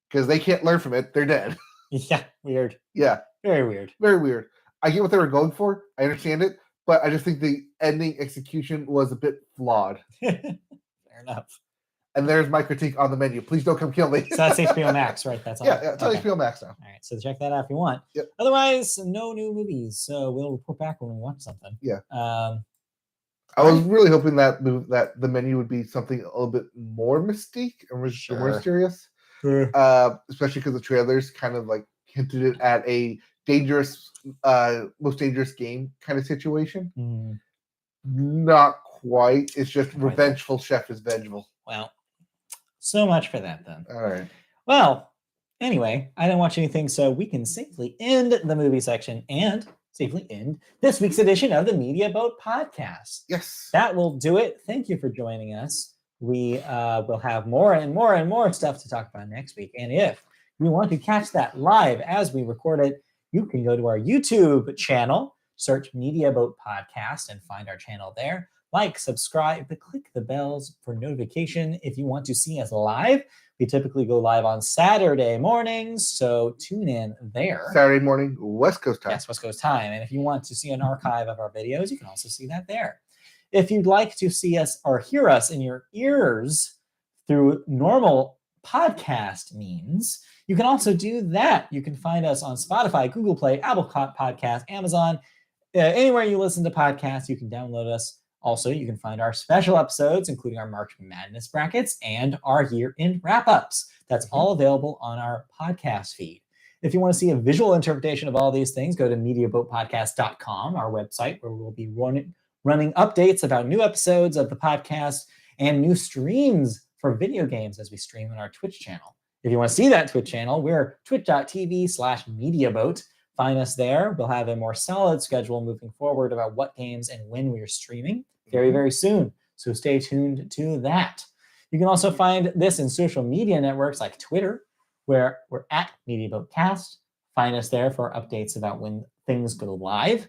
Because they can't learn from it. They're dead. Yeah, weird. Yeah. Very weird. Very weird. I get what they were going for. I understand it. But I just think the ending execution was a bit flawed. Fair enough. And there's my critique on The Menu. Please don't come kill me. So that's HBO Max, right? That's yeah, it's on HBO Max now. All right, so check that out if you want. Yep. Otherwise, no new movies. So we'll report back when we watch something. Yeah. I was really hoping that The Menu would be something a little bit more mystique or more mysterious. Sure. Especially because the trailers kind of hinted it at a dangerous, most dangerous game kind of situation. Not quite. It's just revengeful chef is vengeful. Well, so much for that then. All right. Well, anyway, I didn't watch anything, so we can safely end the movie section and safely end this week's edition of the Media Boat Podcast. Yes. That will do it. Thank you for joining us. We will have more and more and more stuff to talk about next week. And if you want to catch that live as we record it, you can go to our YouTube channel, search Media Boat Podcast, and find our channel there. Subscribe, click the bells for notification if you want to see us live. We typically go live on Saturday mornings, so tune in there. Saturday morning, West Coast time. Yes, West Coast time. And if you want to see an archive of our videos, you can also see that there. If you'd like to see us or hear us in your ears, through normal podcast means, you can also do that. You can find us on Spotify, Google Play, Apple Podcasts, Amazon, anywhere you listen to podcasts, you can download us. Also, you can find our special episodes, including our March Madness brackets and our year-end wrap-ups. That's all available on our podcast feed. If you want to see a visual interpretation of all these things, go to MediaBoatPodcast.com, our website, where we'll be running updates about new episodes of the podcast and new streams for video games as we stream on our Twitch channel. If you want to see that Twitch channel, we're twitch.tv/MediaBoat. Find us there. We'll have a more solid schedule moving forward about what games and when we're streaming very, very soon. So stay tuned to that. You can also find this in social media networks like Twitter, where we're at MediaBoatCast. Find us there for updates about when things go live.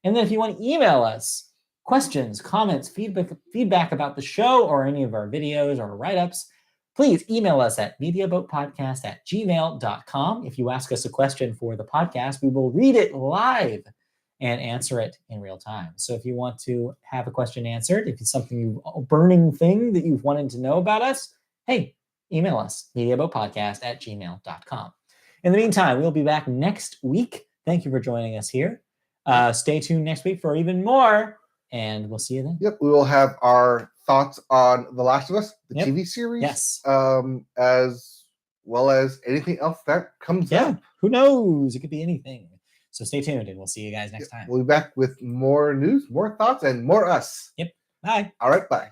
And then if you want to email us questions, comments, feedback about the show or any of our videos or write-ups, please email us at mediaboatpodcast@gmail.com. If you ask us a question for the podcast, we will read it live and answer it in real time. So if you want to have a question answered, if it's something, a burning thing that you've wanted to know about us, hey, email us, mediaboatpodcast@gmail.com. In the meantime, we'll be back next week. Thank you for joining us here. Stay tuned next week for even more, and we'll see you then. Yep, we will have our thoughts on The Last of Us, the TV series, yes, as well as anything else that comes up. Who knows? It could be anything. So stay tuned, and we'll see you guys next time. We'll be back with more news, more thoughts, and more us. Yep. Bye. All right, bye.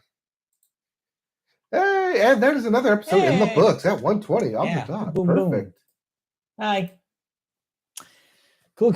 Hey, and there's another episode in the books at 120 on the dot. Boom, Perfect. Boom. Bye. Cool.